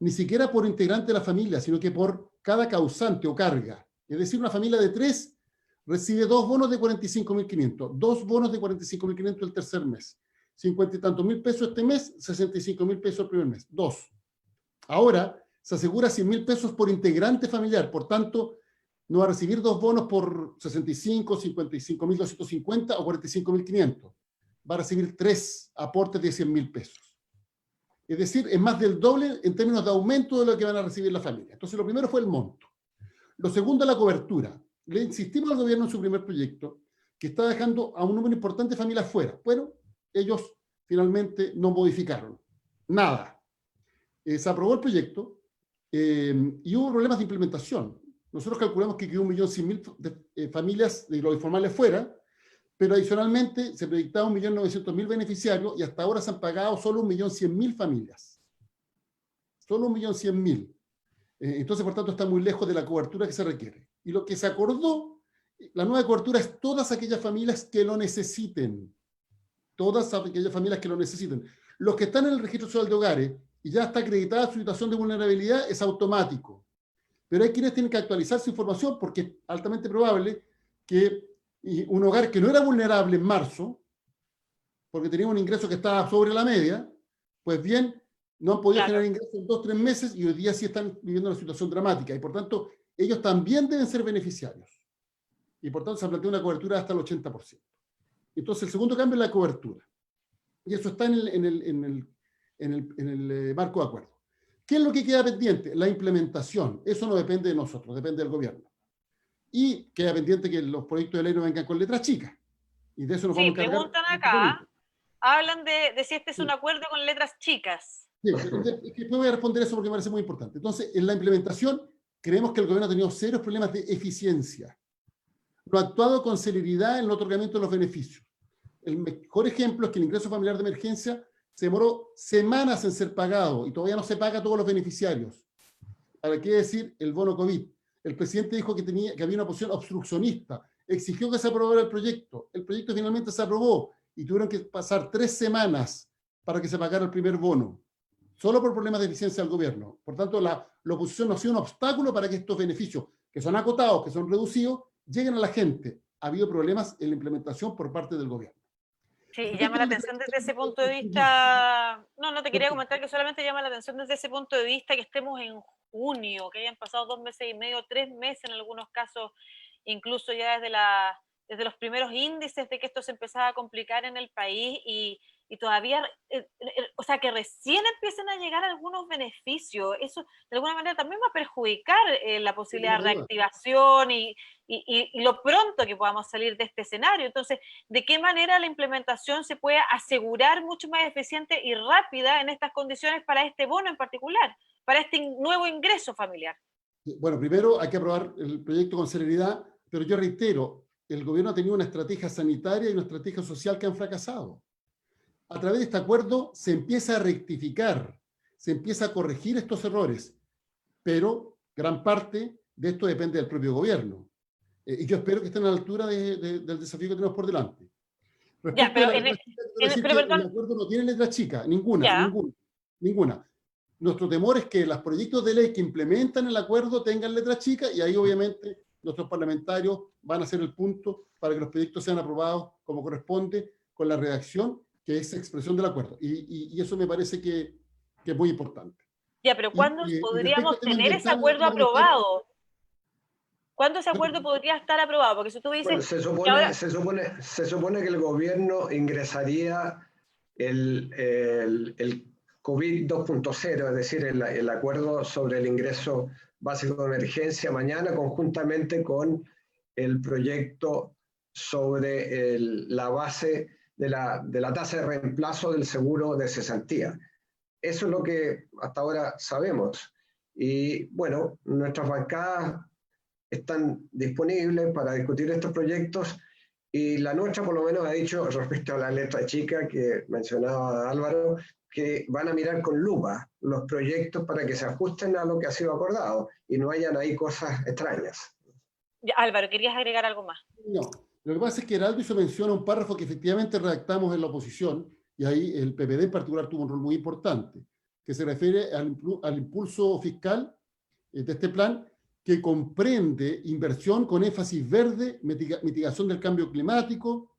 Ni siquiera por integrante de la familia, sino que por cada causante o carga. Es decir, una familia de 3 recibe 2 bonos de 45.500, 2 bonos de 45.500 el tercer mes, 50 y tantos mil pesos este mes, 65.000 pesos el primer mes, 2. Ahora se asegura 100.000 pesos por integrante familiar, por tanto, no va a recibir 2 bonos por 65, 55.250 o 45.500. Va a recibir 3 aportes de 100.000 pesos. Es decir, es más del doble en términos de aumento de lo que van a recibir la familia. Entonces, lo primero fue el monto. Lo segundo, la cobertura. Le insistimos al gobierno en su primer proyecto que está dejando a un número importante de familias fuera. Bueno, ellos finalmente no modificaron nada. Se aprobó el proyecto y hubo problemas de implementación. Nosotros calculamos que quedó 1.100.000 familias de los informales fuera, pero adicionalmente se proyectaba 1.900.000 beneficiarios y hasta ahora se han pagado solo 1.100.000 familias. Solo 1.100.000. Entonces, por tanto, está muy lejos de la cobertura que se requiere. Y lo que se acordó, la nueva cobertura es todas aquellas familias que lo necesiten. Todas aquellas familias que lo necesiten. Los que están en el registro social de hogares y ya está acreditada su situación de vulnerabilidad es automático. Pero hay quienes tienen que actualizar su información porque es altamente probable que un hogar que no era vulnerable en marzo, porque tenía un ingreso que estaba sobre la media, pues bien, no han podido generar ingresos en 2 o 3 meses y hoy día sí están viviendo una situación dramática. Y por tanto, ellos también deben ser beneficiarios. Y por tanto, se plantea una cobertura de hasta el 80%. Entonces, el segundo cambio es la cobertura. Y eso está en el marco de acuerdo. ¿Qué es lo que queda pendiente? La implementación. Eso no depende de nosotros, depende del gobierno. Y queda pendiente que los proyectos de ley no vengan con letras chicas. Y de eso nos vamos a encargar. Preguntan acá, hablan de si este es un acuerdo con letras chicas. Sí, después voy a responder eso porque me parece muy importante. Entonces, en la implementación, creemos que el gobierno ha tenido serios problemas de eficiencia. No ha actuado con celeridad en el otorgamiento de los beneficios. El mejor ejemplo es que el ingreso familiar de emergencia se demoró semanas en ser pagado y todavía no se paga a todos los beneficiarios. ¿Para qué decir el bono COVID? El presidente dijo que había una posición obstruccionista, exigió que se aprobara el proyecto finalmente se aprobó y tuvieron que pasar 3 semanas para que se pagara el primer bono, solo por problemas de eficiencia del gobierno. Por tanto, la oposición no ha sido un obstáculo para que estos beneficios, que son acotados, que son reducidos, lleguen a la gente. Ha habido problemas en la implementación por parte del gobierno. Sí, llama la atención desde ese punto de vista. No te quería comentar que solamente llama la atención desde ese punto de vista que estemos en junio, que hayan pasado 2 meses y medio, 3 meses en algunos casos, incluso ya desde los primeros índices de que esto se empezaba a complicar en el país y todavía, o sea, que recién empiecen a llegar algunos beneficios. Eso de alguna manera también va a perjudicar la posibilidad de reactivación y lo pronto que podamos salir de este escenario. Entonces, ¿de qué manera la implementación se puede asegurar mucho más eficiente y rápida en estas condiciones para este bono en particular, para este nuevo ingreso familiar? Bueno, primero hay que aprobar el proyecto con celeridad, pero yo reitero, el gobierno ha tenido una estrategia sanitaria y una estrategia social que han fracasado. A través de este acuerdo se empieza a rectificar, se empieza a corregir estos errores, pero gran parte de esto depende del propio gobierno. Y yo espero que estén a la altura del desafío que tenemos por delante. Respecto Ya, a la letra chica, quiero decir que el acuerdo no tiene letra chica, ninguna. Nuestro temor es que los proyectos de ley que implementan el acuerdo tengan letra chica y ahí obviamente nuestros parlamentarios van a hacer el punto para que los proyectos sean aprobados como corresponde con la redacción que es expresión del acuerdo. Y eso me parece que es muy importante. Ya, pero ¿cuándo podríamos tener ese acuerdo aprobado? ¿Cuándo ese acuerdo podría estar aprobado? Porque si tú dices... Bueno, se supone que el gobierno ingresaría el COVID 2.0, es decir, el acuerdo sobre el ingreso básico de emergencia mañana, conjuntamente con el proyecto sobre la base de la tasa de reemplazo del seguro de cesantía. Eso es lo que hasta ahora sabemos. Y bueno, nuestras bancadas están disponibles para discutir estos proyectos y la nuestra por lo menos ha dicho respecto a la letra chica que mencionaba Álvaro, que van a mirar con lupa los proyectos para que se ajusten a lo que ha sido acordado y no hayan ahí cosas extrañas. Ya, Álvaro, ¿querías agregar algo más? No, lo que pasa es que Heraldo hizo mención a un párrafo que efectivamente redactamos en la oposición y ahí el PPD en particular tuvo un rol muy importante, que se refiere al impulso fiscal de este plan que comprende inversión con énfasis verde, mitigación del cambio climático,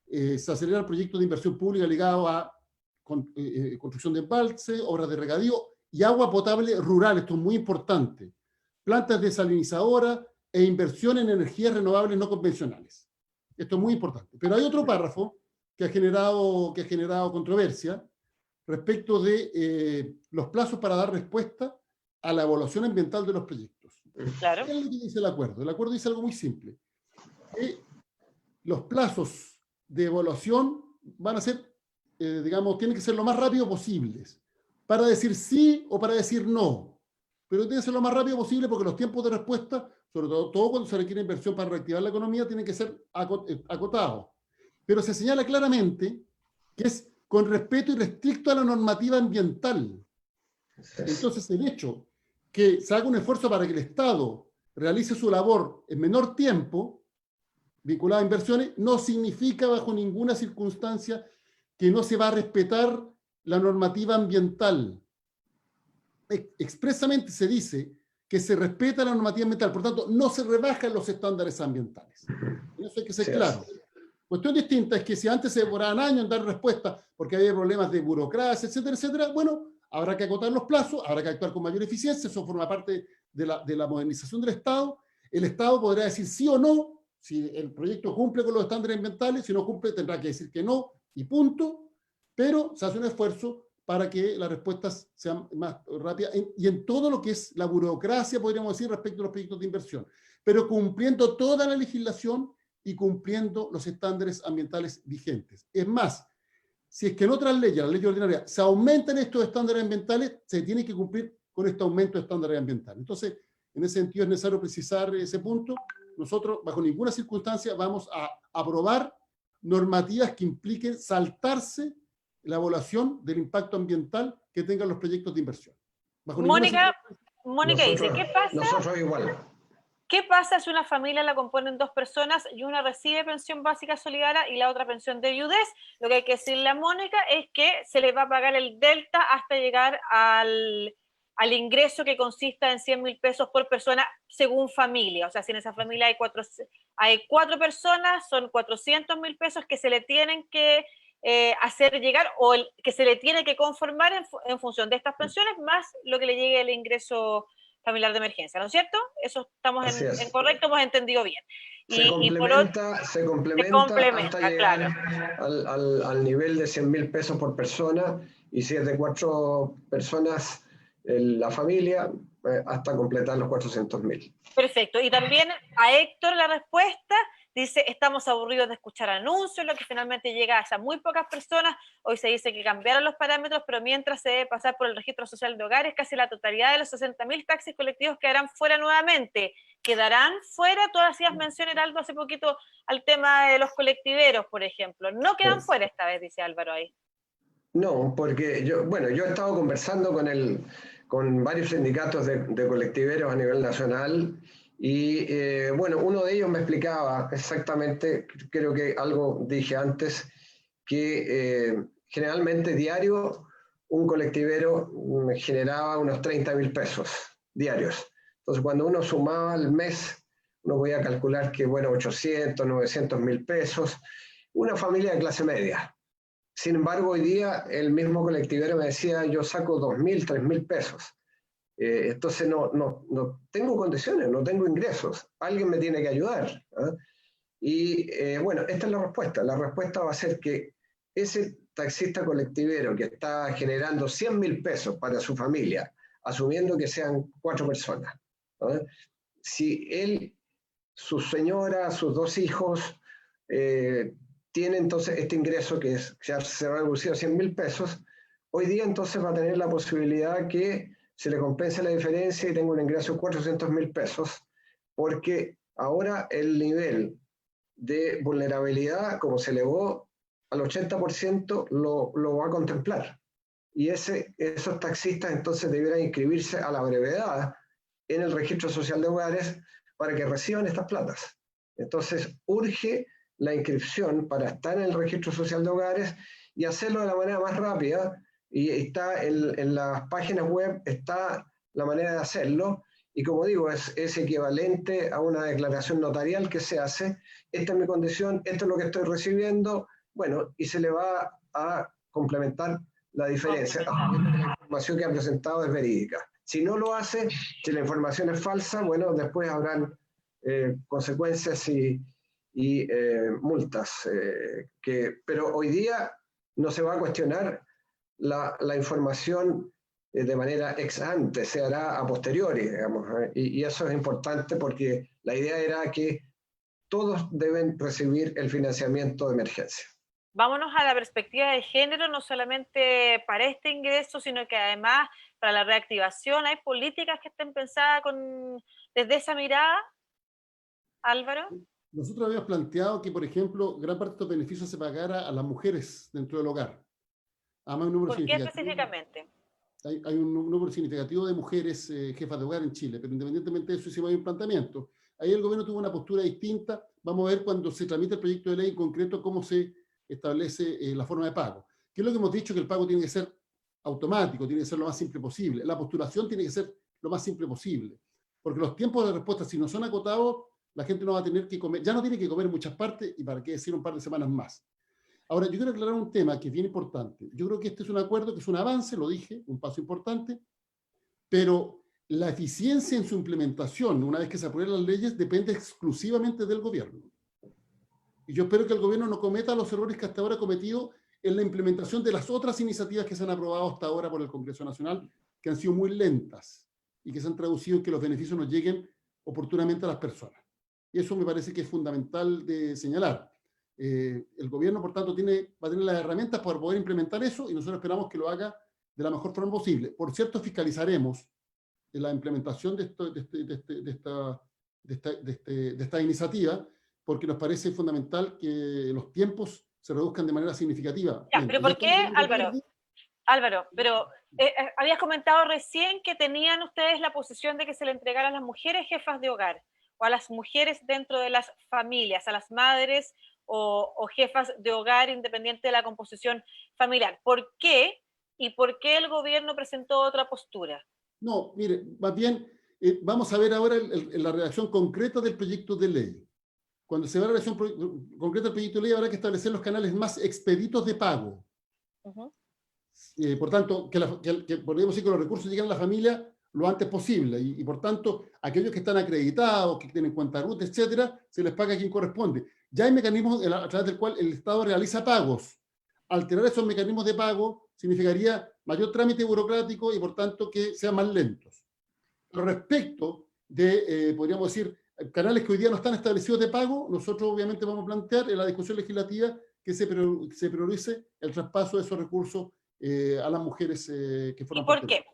se acelera el proyecto de inversión pública ligado a construcción de embalse, obras de regadío y agua potable rural, esto es muy importante, plantas desalinizadoras e inversión en energías renovables no convencionales. Esto es muy importante. Pero hay otro párrafo que ha generado controversia respecto de los plazos para dar respuesta a la evaluación ambiental de los proyectos. Claro. ¿Qué es lo que dice el acuerdo? El acuerdo dice algo muy simple. Los plazos de evaluación van a ser, tienen que ser lo más rápido posibles, para decir sí o para decir no. Pero tiene que ser lo más rápido posible porque los tiempos de respuesta, sobre todo cuando se requiere inversión para reactivar la economía, tienen que ser acotados. Pero se señala claramente que es con respeto irrestricto a la normativa ambiental. Entonces, el hecho que se haga un esfuerzo para que el Estado realice su labor en menor tiempo, vinculada a inversiones, no significa bajo ninguna circunstancia que no se va a respetar la normativa ambiental. Expresamente se dice que se respeta la normativa ambiental, por tanto, no se rebajan los estándares ambientales. Eso hay que ser claro. Cuestión distinta es que si antes se demoraban años en dar respuesta porque había problemas de burocracia, etcétera, etcétera, bueno, habrá que acotar los plazos, habrá que actuar con mayor eficiencia, eso forma parte de la modernización del Estado. El Estado podrá decir sí o no, si el proyecto cumple con los estándares ambientales, si no cumple tendrá que decir que no y punto, pero se hace un esfuerzo para que las respuestas sean más rápidas y en todo lo que es la burocracia, podríamos decir, respecto a los proyectos de inversión, pero cumpliendo toda la legislación y cumpliendo los estándares ambientales vigentes. Es más, si es que en otras leyes, las leyes ordinarias, se aumentan estos estándares ambientales, se tiene que cumplir con este aumento de estándares ambientales. Entonces, en ese sentido es necesario precisar ese punto. Nosotros, bajo ninguna circunstancia, vamos a aprobar normativas que impliquen saltarse la evaluación del impacto ambiental que tengan los proyectos de inversión. Mónica dice, ¿qué pasa? Nosotros igual. ¿Qué pasa si una familia la componen 2 personas y una recibe pensión básica solidaria y la otra pensión de viudez? Lo que hay que decirle a Mónica es que se le va a pagar el delta hasta llegar al ingreso que consista en 100.000 pesos por persona según familia. O sea, si en esa familia hay 4 personas, son 400.000 pesos que se le tienen que hacer llegar o que se le tiene que conformar en función de estas pensiones, más lo que le llegue el ingreso familiar de emergencia, ¿no es cierto? Eso estamos Así es. en correcto, hemos entendido bien. Se complementa hasta llegar claro. al nivel de 100.000 pesos por persona, y si es de 4 personas la familia, hasta completar los 400.000. Perfecto. Y también a Héctor la respuesta dice, estamos aburridos de escuchar anuncios, lo que finalmente llega a muy pocas personas. Hoy se dice que cambiaron los parámetros, pero mientras se debe pasar por el registro social de hogares, casi la totalidad de los 60.000 taxis colectivos quedarán fuera nuevamente. ¿Quedarán fuera? Tú hacías mención, Heraldo, hace poquito al tema de los colectiveros, por ejemplo. No quedan fuera esta vez, dice Álvaro ahí. No, porque yo he estado conversando con varios sindicatos de colectiveros a nivel nacional, y uno de ellos me explicaba exactamente, creo que algo dije antes, que generalmente diario un colectivero generaba unos 30.000 pesos diarios. Entonces, cuando uno sumaba al mes, uno podía calcular que, 800, 900.000 pesos, una familia de clase media. Sin embargo, hoy día el mismo colectivero me decía, yo saco 2.000, 3.000 pesos. Entonces no tengo condiciones, no tengo ingresos. Alguien me tiene que ayudar. ¿Eh? Y esta es la respuesta. La respuesta va a ser que ese taxista colectivero que está generando 100.000 pesos para su familia, asumiendo que sean 4 personas, ¿eh? Si él, su señora, sus 2 hijos, tiene entonces este ingreso que se va a reducir a 100.000 pesos, hoy día entonces va a tener la posibilidad que se le compense la diferencia y tenga un ingreso de 400.000 pesos, porque ahora el nivel de vulnerabilidad, como se elevó al 80%, lo va a contemplar. Y esos taxistas entonces debieran inscribirse a la brevedad en el registro social de hogares para que reciban estas platas. Entonces, urge la inscripción para estar en el registro social de hogares y hacerlo de la manera más rápida, y está en las páginas web, está la manera de hacerlo, y como digo, es equivalente a una declaración notarial que se hace. Esta es mi condición, esto es lo que estoy recibiendo, y se le va a complementar la diferencia. La información que ha presentado es verídica. Si no lo hace, si la información es falsa, después habrán consecuencias y multas. Pero hoy día no se va a cuestionar la información de manera ex ante, se hará a posteriori, digamos, y eso es importante porque la idea era que todos deben recibir el financiamiento de emergencia. Vámonos a la perspectiva de género, no solamente para este ingreso, sino que además para la reactivación. ¿Hay políticas que estén pensadas desde esa mirada, Álvaro? Nosotros habíamos planteado que, por ejemplo, gran parte de estos beneficios se pagara a las mujeres dentro del hogar. ¿Por qué específicamente? Hay un número significativo de mujeres jefas de hogar en Chile, pero independientemente de eso hicimos un planteamiento. Ahí el gobierno tuvo una postura distinta. Vamos a ver cuando se tramite el proyecto de ley en concreto cómo se establece la forma de pago. ¿Qué es lo que hemos dicho? Que el pago tiene que ser automático, tiene que ser lo más simple posible. La postulación tiene que ser lo más simple posible. Porque los tiempos de respuesta, si no son acotados, la gente no va a tener que comer, ya no tiene que comer en muchas partes, y para qué decir un par de semanas más. Ahora, yo quiero aclarar un tema que es bien importante. Yo creo que este es un acuerdo que es un avance, lo dije, un paso importante, pero la eficiencia en su implementación, una vez que se aprueben las leyes, depende exclusivamente del gobierno. Y yo espero que el gobierno no cometa los errores que hasta ahora ha cometido en la implementación de las otras iniciativas que se han aprobado hasta ahora por el Congreso Nacional, que han sido muy lentas y que se han traducido en que los beneficios nos lleguen oportunamente a las personas. Y eso me parece que es fundamental de señalar. El gobierno, por tanto, va a tener las herramientas para poder implementar eso, y nosotros esperamos que lo haga de la mejor forma posible. Por cierto, fiscalizaremos la implementación de esta iniciativa, porque nos parece fundamental que los tiempos se reduzcan de manera significativa. Ya, pero ¿por qué, Álvaro? Álvaro, pero habías comentado recién que tenían ustedes la posición de que se le entregara a las mujeres jefas de hogar, o a las mujeres dentro de las familias, a las madres o jefas de hogar, independiente de la composición familiar. ¿Por qué? ¿Y por qué el gobierno presentó otra postura? No, mire, más bien, vamos a ver ahora la redacción concreta del proyecto de ley. Cuando se vea la redacción concreta del proyecto de ley, habrá que establecer los canales más expeditos de pago. Por tanto, que podríamos decir que los recursos lleguen a la familia lo antes posible. Y por tanto, aquellos que están acreditados, que tienen cuenta RUT, etcétera, se les paga a quien corresponde. Ya hay mecanismos a través del cual el Estado realiza pagos. Alterar esos mecanismos de pago significaría mayor trámite burocrático y por tanto que sean más lentos. Respecto de, podríamos decir, canales que hoy día no están establecidos de pago, nosotros obviamente vamos a plantear en la discusión legislativa que se priorice el traspaso de esos recursos a las mujeres que forman parte. ¿Y por qué?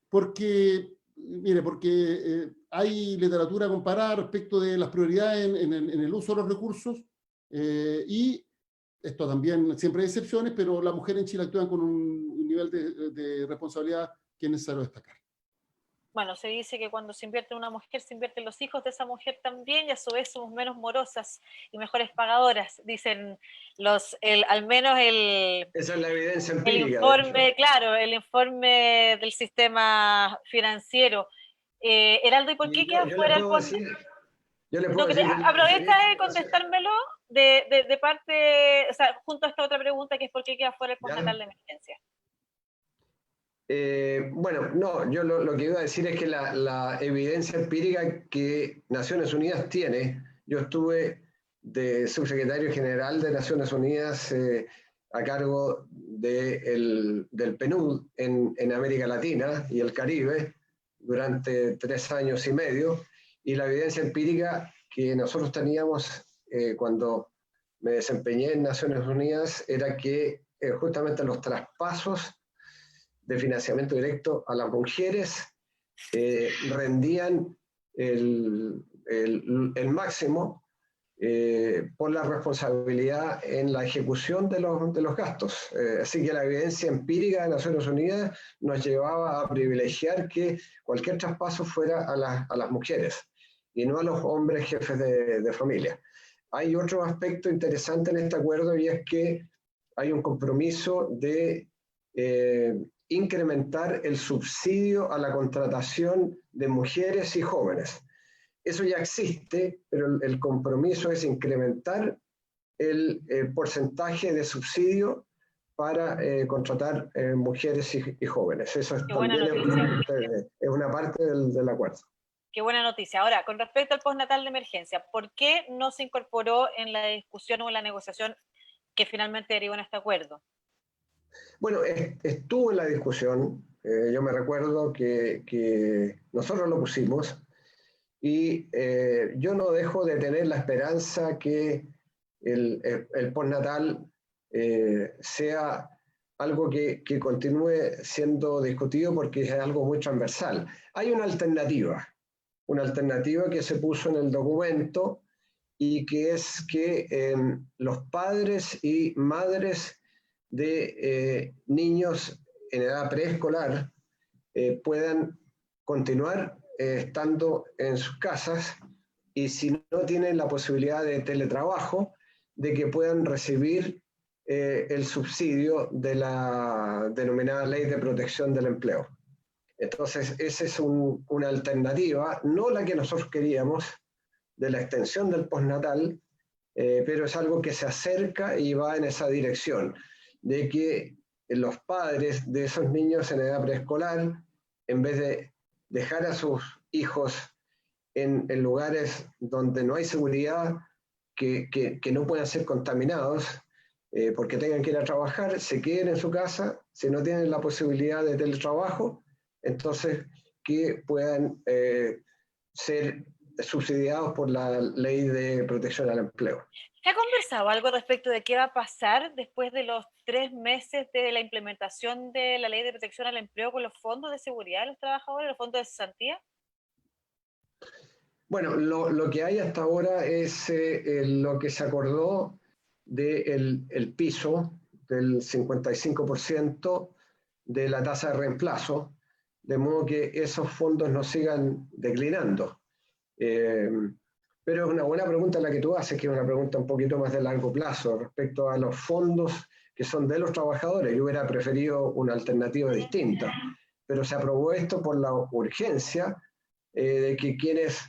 Porque, mire, porque hay literatura comparada respecto de las prioridades en el uso de los recursos y esto también siempre hay excepciones, pero las mujeres en Chile actúan con un nivel de responsabilidad que es necesario destacar. Bueno, se dice que cuando se invierte en una mujer, se invierten los hijos de esa mujer también, y a su vez somos menos morosas y mejores pagadoras, dicen al menos esa es la evidencia empírica. El informe, claro, el informe del sistema financiero. Heraldo, ¿y por qué queda fuera el postnatal? Yo le puedo decir... Aprovecha de contestármelo de parte, o sea, junto a esta otra pregunta, que es por qué queda fuera el postnatal de emergencia. Bueno, no, yo lo que iba a decir es que la evidencia empírica que Naciones Unidas tiene, yo estuve de subsecretario general de Naciones Unidas a cargo del PNUD en América Latina y el Caribe durante 3 años y medio, y la evidencia empírica que nosotros teníamos cuando me desempeñé en Naciones Unidas era que justamente los traspasos de financiamiento directo a las mujeres rendían el máximo por la responsabilidad en la ejecución de los gastos. Así que la evidencia empírica de Naciones Unidas nos llevaba a privilegiar que cualquier traspaso fuera a las mujeres y no a los hombres jefes de familia. Hay otro aspecto interesante en este acuerdo, y es que hay un compromiso de incrementar el subsidio a la contratación de mujeres y jóvenes. Eso ya existe, pero el compromiso es incrementar el porcentaje de subsidio para contratar mujeres y jóvenes. Eso también es una parte del acuerdo. Qué buena noticia. Ahora, con respecto al postnatal de emergencia, ¿por qué no se incorporó en la discusión o en la negociación que finalmente derivó en este acuerdo? Bueno, estuvo en la discusión. Yo me recuerdo que nosotros lo pusimos. Y yo no dejo de tener la esperanza que el postnatal sea algo que continúe siendo discutido, porque es algo muy transversal. Hay una alternativa que se puso en el documento, y que es que los padres y madres de niños en edad preescolar puedan continuar estando en sus casas, y si no tienen la posibilidad de teletrabajo, de que puedan recibir el subsidio de la denominada Ley de Protección del Empleo. Entonces, esa es una alternativa, no la que nosotros queríamos, de la extensión del postnatal, pero es algo que se acerca y va en esa dirección, de que los padres de esos niños en edad preescolar, en vez de dejar a sus hijos en lugares donde no hay seguridad, que no puedan ser contaminados porque tengan que ir a trabajar, se queden en su casa. Si no tienen la posibilidad de teletrabajo, entonces que puedan ser subsidiados por la Ley de Protección al Empleo. ¿Se ha conversado algo respecto de qué va a pasar después de los 3 meses de la implementación de la Ley de Protección al Empleo con los fondos de seguridad de los trabajadores, los fondos de cesantía? Bueno, lo que hay hasta ahora es lo que se acordó del piso del 55% de la tasa de reemplazo, de modo que esos fondos no sigan declinando. Pero es una buena pregunta la que tú haces, que es una pregunta un poquito más de largo plazo respecto a los fondos que son de los trabajadores. Yo hubiera preferido una alternativa distinta, pero se aprobó esto por la urgencia de que quienes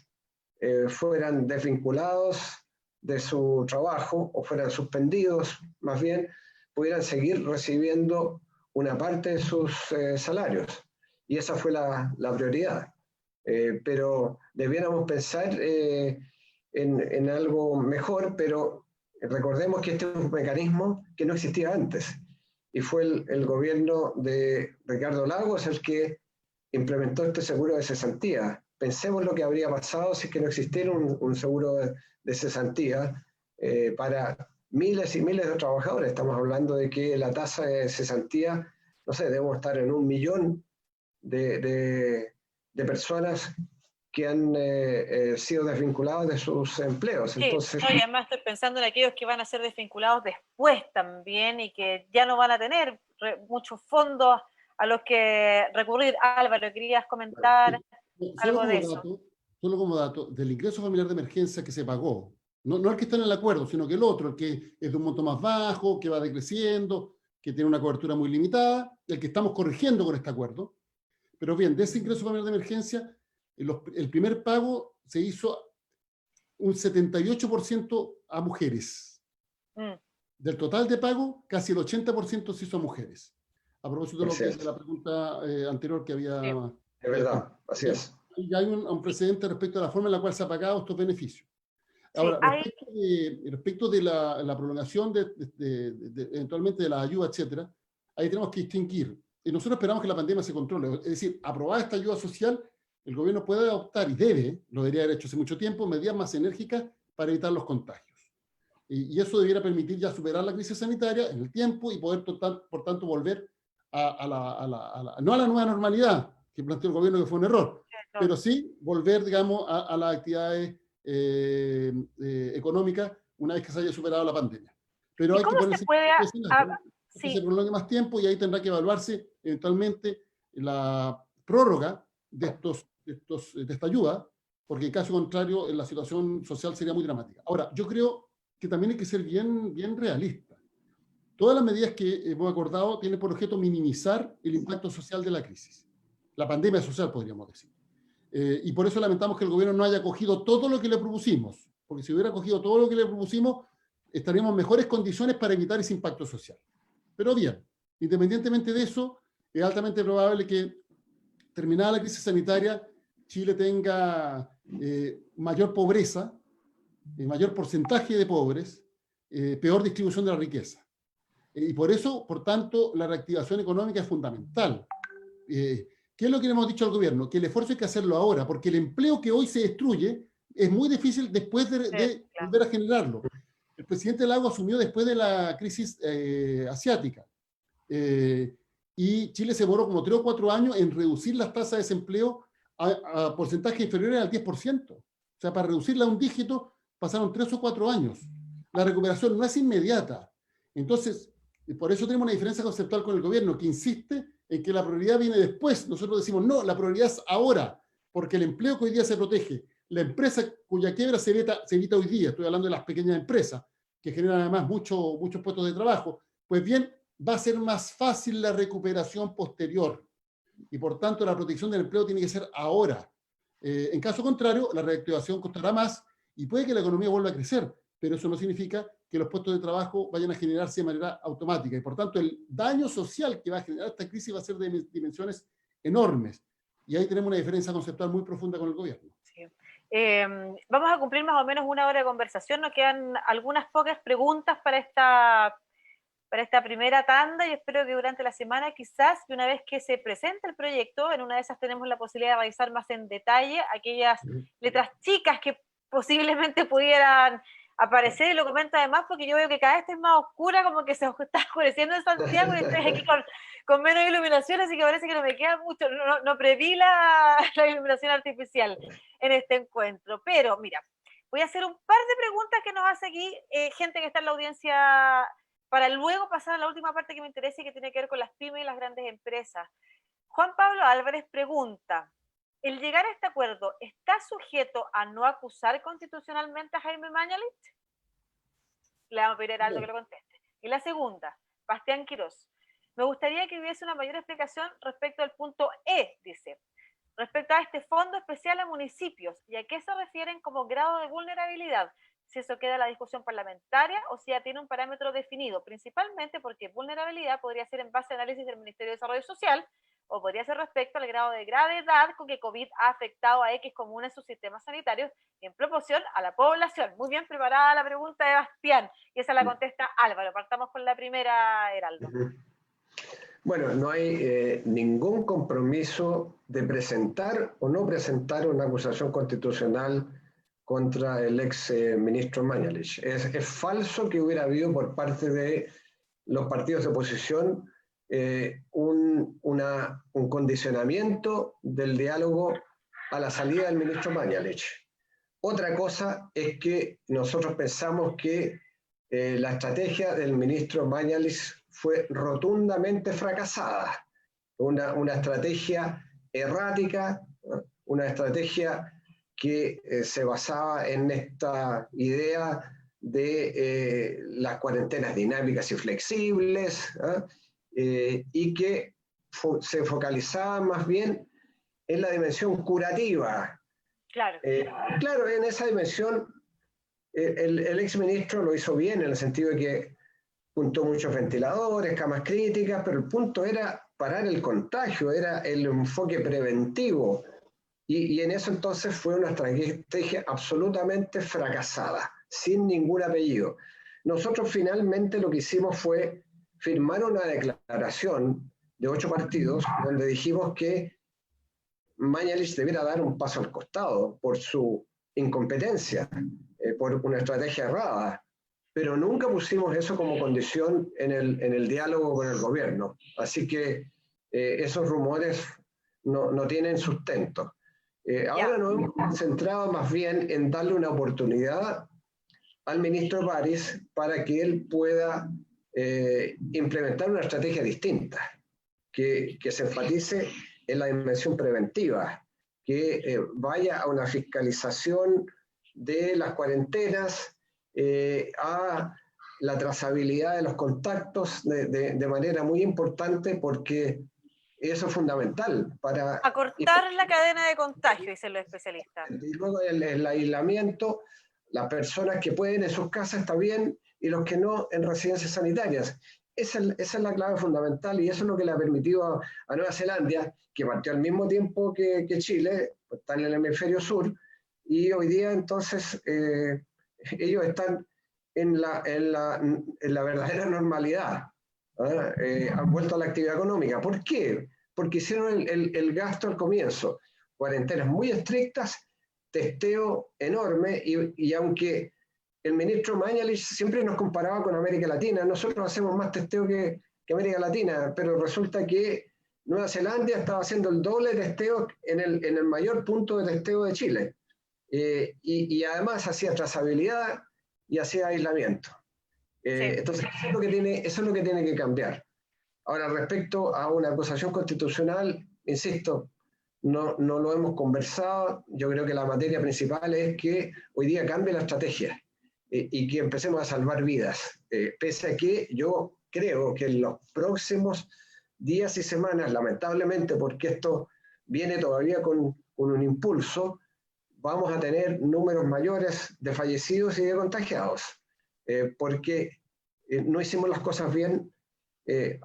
fueran desvinculados de su trabajo o fueran suspendidos, más bien, pudieran seguir recibiendo una parte de sus salarios. y esa fue la prioridad. Pero debiéramos pensar en algo mejor, pero recordemos que este es un mecanismo que no existía antes, y fue el gobierno de Ricardo Lagos el que implementó este seguro de cesantía. Pensemos lo que habría pasado si es que no existiera un seguro de cesantía para miles y miles de trabajadores. Estamos hablando de que la tasa de cesantía, no sé, debemos estar en 1 millón de personas que han sido desvinculadas de sus empleos. Sí, Entonces, no, y además estoy pensando en aquellos que van a ser desvinculados después también y que ya no van a tener muchos fondos a los que recurrir. Álvaro, ¿querías comentar algo de eso? Solo como dato, del ingreso familiar de emergencia que se pagó, no el que está en el acuerdo, sino que el otro, el que es de un monto más bajo, que va decreciendo, que tiene una cobertura muy limitada, el que estamos corrigiendo con este acuerdo. Pero bien, de ese ingreso familiar de emergencia, el primer pago se hizo un 78% a mujeres. Del total de pago, casi el 80% se hizo a mujeres. A propósito de la pregunta anterior que había... Sí, es verdad, así es. Y hay un precedente respecto a la forma en la cual se ha pagado estos beneficios. Ahora, respecto de la prolongación eventualmente de la ayuda, etcétera, ahí tenemos que distinguir. Y nosotros esperamos que la pandemia se controle. Es decir, aprobada esta ayuda social, el gobierno puede adoptar y lo debería haber hecho hace mucho tiempo, medidas más enérgicas para evitar los contagios. Y eso debiera permitir ya superar la crisis sanitaria en el tiempo y poder, por tanto, volver no a la nueva normalidad que planteó el gobierno, que fue un error, pero sí volver, digamos, a las actividades económicas una vez que se haya superado la pandemia. Pero hay que ponerse que se prolongue más tiempo, y ahí tendrá que evaluarse eventualmente la prórroga de esta ayuda, porque en caso contrario la situación social sería muy dramática. Ahora, yo creo que también hay que ser bien realista. Todas las medidas que hemos acordado tienen por objeto minimizar el impacto social de la crisis. La pandemia social, podríamos decir. Y por eso lamentamos que el gobierno no haya cogido todo lo que le propusimos, porque si hubiera cogido todo lo que le propusimos, estaríamos en mejores condiciones para evitar ese impacto social. Pero bien, independientemente de eso, es altamente probable que, terminada la crisis sanitaria, Chile tenga mayor pobreza, mayor porcentaje de pobres, peor distribución de la riqueza. Y por eso, por tanto, la reactivación económica es fundamental. ¿Qué es lo que le hemos dicho al gobierno? Que el esfuerzo hay que hacerlo ahora, porque el empleo que hoy se destruye es muy difícil después de volver a generarlo. El presidente Lago asumió después de la crisis asiática. Y Chile se demoró como 3 o 4 años en reducir las tasas de desempleo a porcentajes inferiores al 10%. O sea, para reducirla a un dígito pasaron 3 o 4 años. La recuperación no es inmediata. Entonces, por eso tenemos una diferencia conceptual con el gobierno, que insiste en que la prioridad viene después. Nosotros decimos, no, la prioridad es ahora, porque el empleo que hoy día se protege, la empresa cuya quiebra se evita hoy día, estoy hablando de las pequeñas empresas, que generan además muchos puestos de trabajo, pues bien, va a ser más fácil la recuperación posterior. Y por tanto, la protección del empleo tiene que ser ahora. En caso contrario, la reactivación costará más y puede que la economía vuelva a crecer, pero eso no significa que los puestos de trabajo vayan a generarse de manera automática. Y por tanto, el daño social que va a generar esta crisis va a ser de dimensiones enormes. Y ahí tenemos una diferencia conceptual muy profunda con el gobierno. Sí. Vamos a cumplir más o menos 1 hora de conversación. Nos quedan algunas pocas preguntas para esta primera tanda, y espero que durante la semana, quizás, y una vez que se presente el proyecto, en una de esas tenemos la posibilidad de revisar más en detalle aquellas letras chicas que posiblemente pudieran aparecer, y lo comento además porque yo veo que cada vez es más oscura, como que se está oscureciendo en Santiago, y estoy aquí con menos iluminación, así que parece que no me queda mucho, no preví la iluminación artificial en este encuentro. Pero mira, voy a hacer un par de preguntas que nos hace aquí gente que está en la audiencia, para luego pasar a la última parte que me interesa y que tiene que ver con las pymes y las grandes empresas. Juan Pablo Álvarez pregunta, ¿el llegar a este acuerdo está sujeto a no acusar constitucionalmente a Jaime Mañalich? Le vamos a pedir a Aldo que lo conteste. Y la segunda, Bastián Quirós, me gustaría que hubiese una mayor explicación respecto al punto E, dice, respecto a este fondo especial a municipios, y a qué se refieren como grado de vulnerabilidad, si eso queda en la discusión parlamentaria o si ya tiene un parámetro definido, principalmente porque vulnerabilidad podría ser en base a análisis del Ministerio de Desarrollo Social, o podría ser respecto al grado de gravedad con que COVID ha afectado a X comunas en sus sistemas sanitarios y en proporción a la población. Muy bien preparada la pregunta de Bastián, y esa la contesta Álvaro. Partamos con la primera, Heraldo. Bueno, no hay ningún compromiso de presentar o no presentar una acusación constitucional contra el ex ministro Mañalich. Es falso que hubiera habido por parte de los partidos de oposición un condicionamiento del diálogo a la salida del ministro Mañalich. Otra cosa es que nosotros pensamos que la estrategia del ministro Mañalich fue rotundamente fracasada. Una estrategia errática, una estrategia que se basaba en esta idea de las cuarentenas dinámicas y flexibles, y que se focalizaba más bien en la dimensión curativa. Claro. Claro, en esa dimensión el exministro lo hizo bien en el sentido de que juntó muchos ventiladores, camas críticas, pero el punto era parar el contagio, era el enfoque preventivo. Y en eso entonces fue una estrategia absolutamente fracasada, sin ningún apellido. Nosotros finalmente lo que hicimos fue firmar una declaración de 8 partidos donde dijimos que Mañalich debiera dar un paso al costado por su incompetencia, por una estrategia errada, pero nunca pusimos eso como condición en el diálogo con el gobierno. Así que esos rumores no tienen sustento. Ahora nos hemos concentrado más bien en darle una oportunidad al ministro París para que él pueda implementar una estrategia distinta, que se enfatice en la dimensión preventiva, que vaya a una fiscalización de las cuarentenas, a la trazabilidad de los contactos de manera muy importante, porque eso es fundamental para acortar la cadena de contagio, dicen los especialistas. Y luego el aislamiento, las personas que pueden en sus casas está bien, y los que no en residencias sanitarias. Esa es la clave fundamental, y eso es lo que le ha permitido a Nueva Zelanda, que partió al mismo tiempo que Chile, pues está en el hemisferio sur, y hoy día entonces ellos están en la verdadera normalidad. Han vuelto a la actividad económica. ¿Por qué? Porque hicieron el gasto al comienzo. Cuarentenas muy estrictas, testeo enorme, y aunque el ministro Mañalich siempre nos comparaba con América Latina, nosotros hacemos más testeo que América Latina, pero resulta que Nueva Zelanda estaba haciendo el doble de testeo en el mayor punto de testeo de Chile. Y además hacía trazabilidad y hacía aislamiento. Sí. Entonces, eso es lo que tiene que cambiar. Ahora, respecto a una acusación constitucional, insisto, no lo hemos conversado. Yo creo que la materia principal es que hoy día cambie la estrategia y que empecemos a salvar vidas. Pese a que yo creo que en los próximos días y semanas, lamentablemente, porque esto viene todavía con un impulso, vamos a tener números mayores de fallecidos y de contagiados, porque no hicimos las cosas bien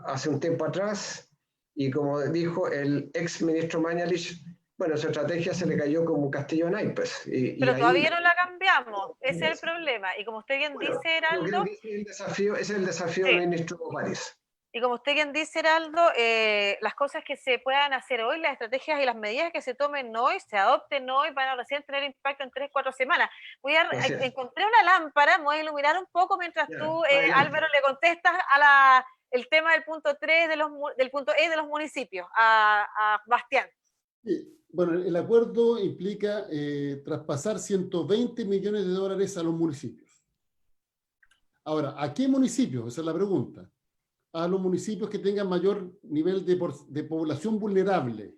hace un tiempo atrás, y como dijo el ex ministro Mañalich, bueno, su estrategia se le cayó como un castillo en naipes. Pero todavía no la cambiamos, ese es el problema. Y como usted bien dice, Heraldo... Ese es el desafío sí, del ministro París. Y como usted bien dice, Heraldo, las cosas que se puedan hacer hoy, las estrategias y las medidas que se tomen hoy, se adopten hoy, van a recién tener impacto en 3-4 semanas. Encontré una lámpara, me voy a iluminar un poco mientras tú, Álvaro, le contestas el tema del punto 3 del punto E de los municipios, a Bastián. Sí. Bueno, el acuerdo implica traspasar 120 millones de dólares a los municipios. Ahora, ¿a qué municipios? Esa es la pregunta. A los municipios que tengan mayor nivel de población vulnerable.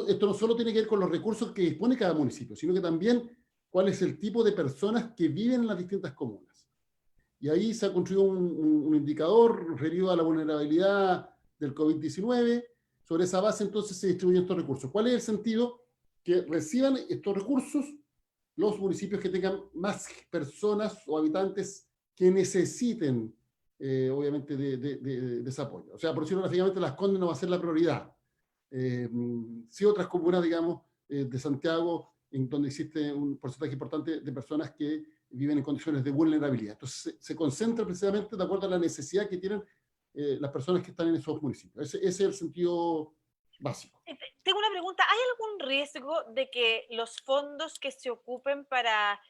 Esto no solo tiene que ver con los recursos que dispone cada municipio, sino que también cuál es el tipo de personas que viven en las distintas comunas. Y ahí se ha construido un indicador referido a la vulnerabilidad del COVID-19. Sobre esa base, entonces, se distribuyen estos recursos. ¿Cuál es el sentido? Que reciban estos recursos los municipios que tengan más personas o habitantes que necesiten obviamente de ese apoyo. O sea, por decirlo gráficamente, Las Condes no va a ser la prioridad. sí otras comunas, digamos, de Santiago, en donde existe un porcentaje importante de personas que viven en condiciones de vulnerabilidad. Entonces se concentra precisamente de acuerdo a la necesidad que tienen las personas que están en esos municipios. Ese es el sentido básico. Tengo una pregunta. ¿Hay algún riesgo de que los fondos que se ocupen para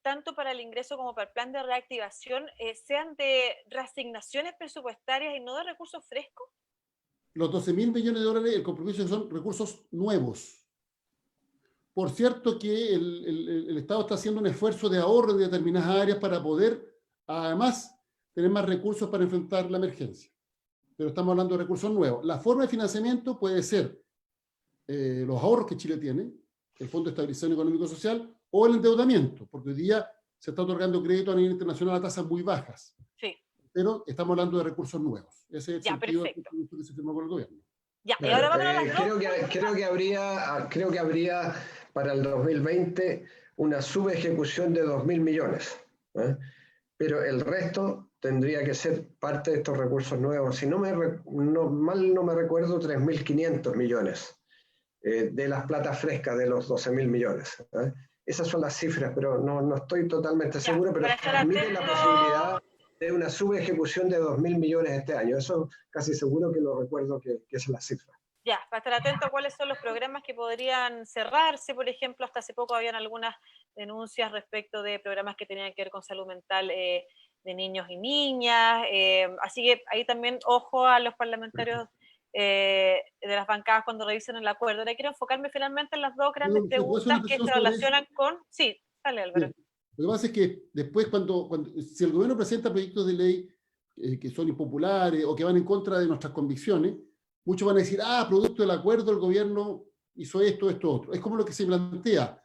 tanto para el ingreso como para el plan de reactivación, sean de reasignaciones presupuestarias y no de recursos frescos? Los 12.000 millones de dólares, el compromiso son recursos nuevos. Por cierto que el Estado está haciendo un esfuerzo de ahorro en determinadas áreas para poder, además, tener más recursos para enfrentar la emergencia. Pero estamos hablando de recursos nuevos. La forma de financiamiento puede ser los ahorros que Chile tiene, el Fondo de Estabilización Económico y Social, o el endeudamiento, porque hoy día se está otorgando crédito a nivel internacional a tasas muy bajas. Sí. Pero estamos hablando de recursos nuevos. Ese es el sentido del compromiso que se firmó con el gobierno. Ya, y ahora vamos a las creo que habría para el 2020 una subejecución de 2.000 millones. Pero el resto tendría que ser parte de estos recursos nuevos. Si no me recuerdo, 3.500 millones de las platas frescas de los 12.000 millones. Esas son las cifras, pero no estoy totalmente seguro, pero permiten la posibilidad de una subejecución de 2.000 millones este año. Eso casi seguro que lo recuerdo que es la cifra. Ya, para estar atento a cuáles son los programas que podrían cerrarse. Por ejemplo, hasta hace poco habían algunas denuncias respecto de programas que tenían que ver con salud mental de niños y niñas. Así que ahí también ojo a los parlamentarios de las bancadas cuando revisen el acuerdo. Ahora quiero enfocarme finalmente en las dos grandes preguntas que se relacionan con... Sí, dale, Álvaro. Lo que pasa es que después, si el gobierno presenta proyectos de ley que son impopulares o que van en contra de nuestras convicciones, muchos van a decir, producto del acuerdo el gobierno hizo esto, otro. Es como lo que se plantea,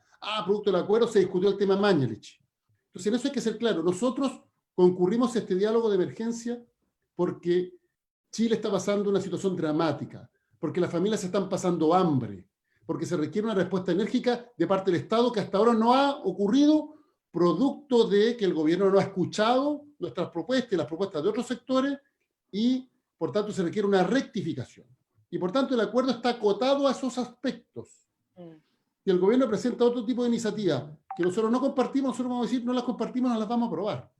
producto del acuerdo se discutió el tema Mañalich. Entonces en eso hay que ser claro. Nosotros concurrimos a este diálogo de emergencia porque Chile está pasando una situación dramática, porque las familias se están pasando hambre, porque se requiere una respuesta enérgica de parte del Estado que hasta ahora no ha ocurrido, producto de que el gobierno no ha escuchado nuestras propuestas y las propuestas de otros sectores, y por tanto se requiere una rectificación. Y por tanto el acuerdo está acotado a esos aspectos. Y el gobierno presenta otro tipo de iniciativa que nosotros no compartimos, nosotros vamos a decir, no las compartimos, no las vamos a aprobar.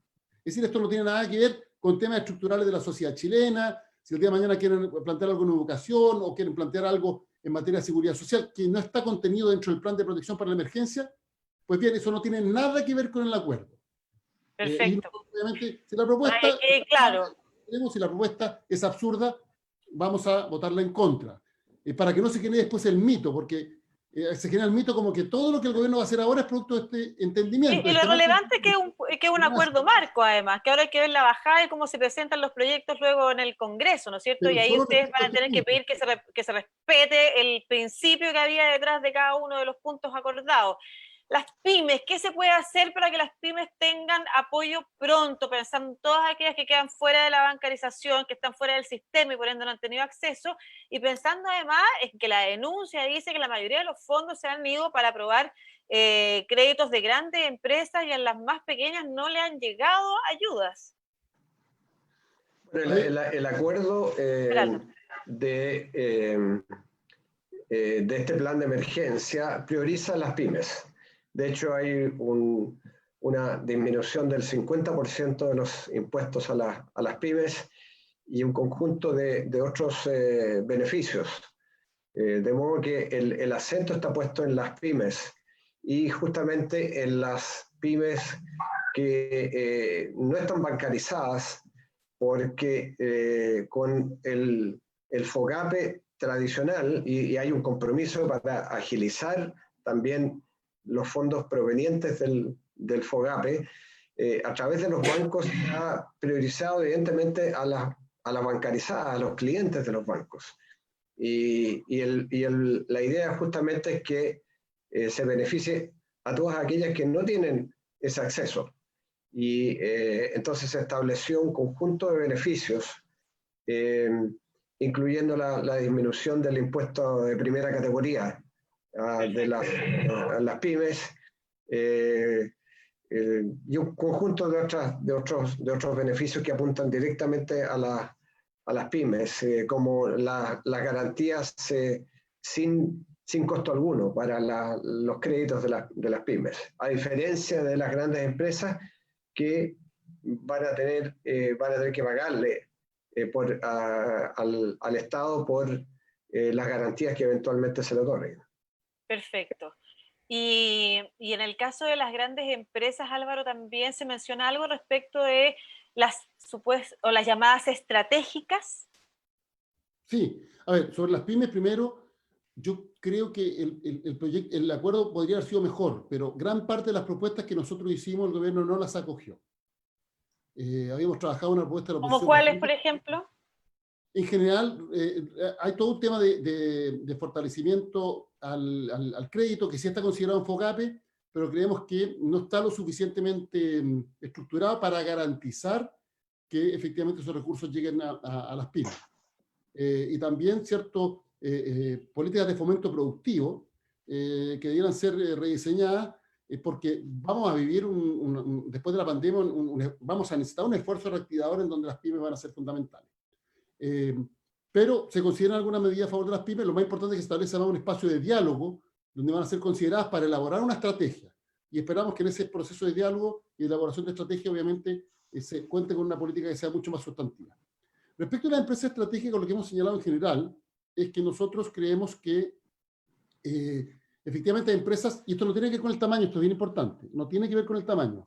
Es decir, esto no tiene nada que ver con temas estructurales de la sociedad chilena. Si el día de mañana quieren plantear algo en educación o quieren plantear algo en materia de seguridad social que no está contenido dentro del plan de protección para la emergencia, pues bien, eso no tiene nada que ver con el acuerdo. Perfecto. Obviamente, si la propuesta, claro. Si la propuesta es absurda, vamos a votarla en contra. Para que no se genere después el mito, porque se genera el mito como que todo lo que el gobierno va a hacer ahora es producto de este entendimiento. Y lo relevante es que es un acuerdo marco, además, que ahora hay que ver la bajada y cómo se presentan los proyectos luego en el Congreso, ¿no es cierto? Y ahí ustedes van a tener que pedir que se respete el principio que había detrás de cada uno de los puntos acordados. Las pymes, ¿qué se puede hacer para que las pymes tengan apoyo pronto? Pensando en todas aquellas que quedan fuera de la bancarización, que están fuera del sistema y por ende no han tenido acceso, y pensando además en que la denuncia dice que la mayoría de los fondos se han ido para aprobar créditos de grandes empresas y en las más pequeñas no le han llegado ayudas. Bueno, el acuerdo de este plan de emergencia prioriza las pymes. De hecho, hay una disminución del 50% de los impuestos a las pymes y un conjunto de otros beneficios. De modo que el acento está puesto en las pymes y justamente en las pymes que no están bancarizadas, porque con el FOGAPE tradicional, y hay un compromiso para agilizar también los fondos provenientes del FOGAPE, a través de los bancos se ha priorizado evidentemente a las bancarizadas, a los clientes de los bancos. Y la idea justamente es que se beneficie a todas aquellas que no tienen ese acceso. Y entonces se estableció un conjunto de beneficios, incluyendo la disminución del impuesto de primera categoría de las pymes, y un conjunto de otros beneficios que apuntan directamente a a las pymes, como las garantías sin costo alguno para los créditos de las pymes, a diferencia de las grandes empresas que van a tener que pagarle al Estado por las garantías que eventualmente se le otorguen. Perfecto. Y en el caso de las grandes empresas, Álvaro, también se menciona algo respecto de las llamadas estratégicas. Sí, a ver, sobre las pymes primero, yo creo que el acuerdo podría haber sido mejor, pero gran parte de las propuestas que nosotros hicimos, el gobierno no las acogió. Habíamos trabajado una propuesta de la oposición. ¿Cómo cuáles, por ejemplo? En general, hay todo un tema de fortalecimiento al crédito, que sí está considerado en FOGAPE, pero creemos que no está lo suficientemente estructurado para garantizar que efectivamente esos recursos lleguen a las pymes. Y también, cierto, políticas de fomento productivo que debieran ser rediseñadas, porque vamos a vivir, después de la pandemia, vamos a necesitar un esfuerzo reactivador en donde las pymes van a ser fundamentales. Pero se consideran algunas medidas a favor de las pymes. Lo más importante es que se establezca un espacio de diálogo donde van a ser consideradas para elaborar una estrategia. Y esperamos que en ese proceso de diálogo y elaboración de estrategia, obviamente, se cuente con una política que sea mucho más sustantiva. Respecto a las empresas estratégicas, lo que hemos señalado en general es que nosotros creemos que efectivamente hay empresas, y esto no tiene que ver con el tamaño, esto es bien importante, no tiene que ver con el tamaño.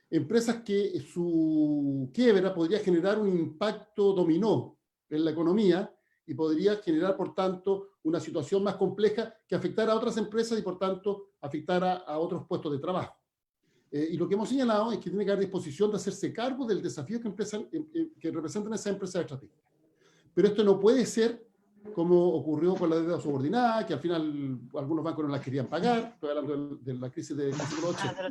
Empresas que su quiebra podría generar un impacto dominó en la economía y podría generar, por tanto, una situación más compleja que afectara a otras empresas y, por tanto, afectara a otros puestos de trabajo. Y lo que hemos señalado es que tiene que haber disposición de hacerse cargo del desafío que representan esas empresas estratégicas. Pero esto no puede ser como ocurrió con la deuda subordinada, que al final algunos bancos no las querían pagar. Estoy hablando de la crisis de 80.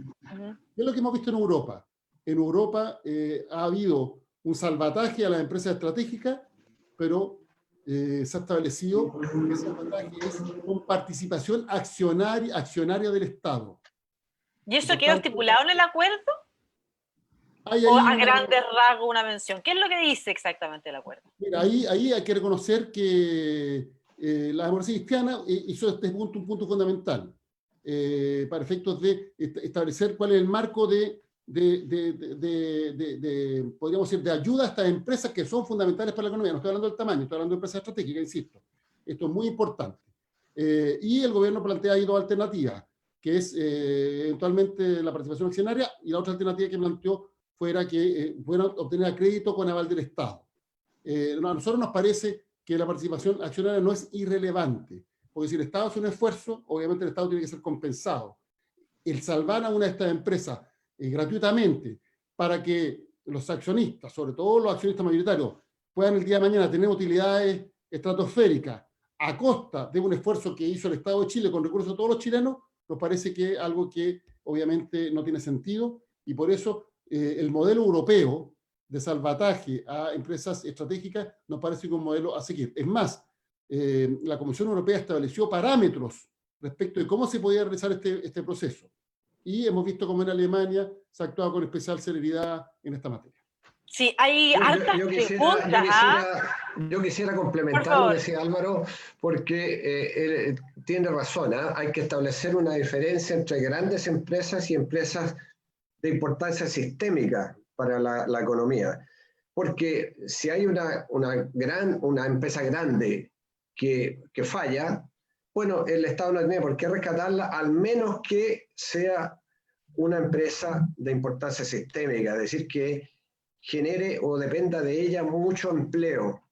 Es lo que hemos visto en Europa. En Europa ha habido un salvataje a las empresas estratégicas, pero se ha establecido que ese salvataje es con participación accionaria del Estado. ¿Y eso quedó estipulado en el acuerdo? ¿O a grandes rasgos una mención? ¿Qué es lo que dice exactamente el acuerdo? Mira, ahí hay que reconocer que la democracia cristiana hizo este punto un punto fundamental para efectos de establecer cuál es el marco podríamos decir, de ayuda a estas empresas que son fundamentales para la economía. No estoy hablando del tamaño, estoy hablando de empresas estratégicas, insisto. Esto es muy importante. Y el gobierno plantea ahí dos alternativas, que es eventualmente la participación accionaria, y la otra alternativa que planteó fuera que fueran obtener crédito con aval del Estado. A nosotros nos parece que la participación accionaria no es irrelevante, porque si el Estado hace un esfuerzo, obviamente el Estado tiene que ser compensado. El salvar a una de estas empresas gratuitamente para que los accionistas, sobre todo los accionistas mayoritarios, puedan el día de mañana tener utilidades estratosféricas a costa de un esfuerzo que hizo el Estado de Chile con recursos de todos los chilenos, nos parece que es algo que obviamente no tiene sentido, y por eso el modelo europeo de salvataje a empresas estratégicas nos parece que es un modelo a seguir. Es más, la Comisión Europea estableció parámetros respecto de cómo se podía realizar este proceso. Y hemos visto cómo en Alemania se ha actuado con especial celeridad en esta materia. Sí, hay hartas preguntas. Yo quisiera complementar lo que decía Álvaro, porque tiene razón. Hay que establecer una diferencia entre grandes empresas y empresas de importancia sistémica para la economía. Porque si hay una empresa grande que falla, bueno, el Estado no tiene por qué rescatarla, al menos que sea una empresa de importancia sistémica, es decir, que genere o dependa de ella mucho empleo,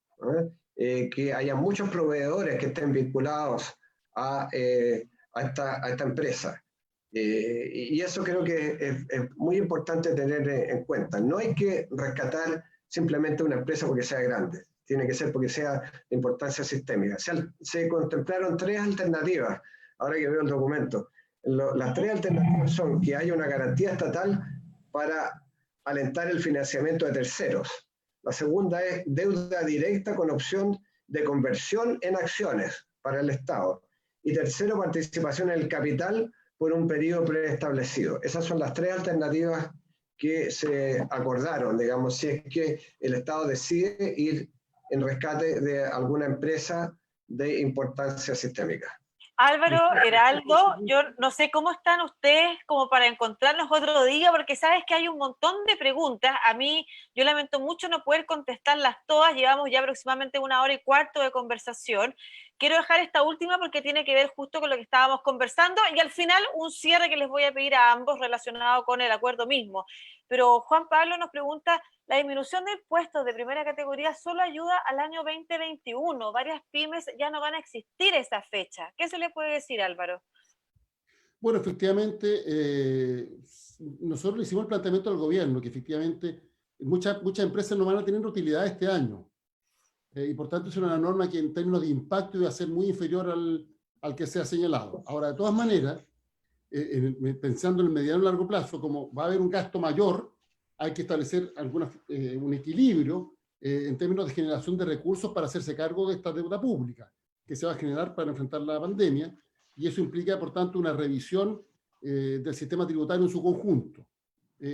que haya muchos proveedores que estén vinculados a esta empresa. Y eso creo que es muy importante tener en cuenta. No hay que rescatar simplemente una empresa porque sea grande, tiene que ser porque sea de importancia sistémica. Se contemplaron tres alternativas, ahora que veo el documento. Las tres alternativas son que haya una garantía estatal para alentar el financiamiento de terceros. La segunda es deuda directa con opción de conversión en acciones para el Estado. Y tercero, participación en el capital por un periodo preestablecido. Esas son las tres alternativas que se acordaron, digamos, si es que el Estado decide ir en rescate de alguna empresa de importancia sistémica. Álvaro, Heraldo, yo no sé cómo están ustedes como para encontrarnos otro día, porque sabes que hay un montón de preguntas. A mí, yo lamento mucho no poder contestarlas todas. Llevamos ya aproximadamente 1 hora y cuarto de conversación. Quiero dejar esta última porque tiene que ver justo con lo que estábamos conversando y al final un cierre que les voy a pedir a ambos relacionado con el acuerdo mismo. Pero Juan Pablo nos pregunta, la disminución de impuestos de primera categoría solo ayuda al año 2021. Varias pymes ya no van a existir esa fecha. ¿Qué se le puede decir, Álvaro? Bueno, efectivamente, nosotros le hicimos el planteamiento al gobierno que efectivamente muchas empresas no van a tener utilidad este año. Y por tanto es una norma que en términos de impacto iba a ser muy inferior al que se ha señalado. Ahora, de todas maneras, pensando en el mediano y largo plazo, como va a haber un gasto mayor, hay que establecer un equilibrio en términos de generación de recursos para hacerse cargo de esta deuda pública que se va a generar para enfrentar la pandemia, y eso implica, por tanto, una revisión del sistema tributario en su conjunto.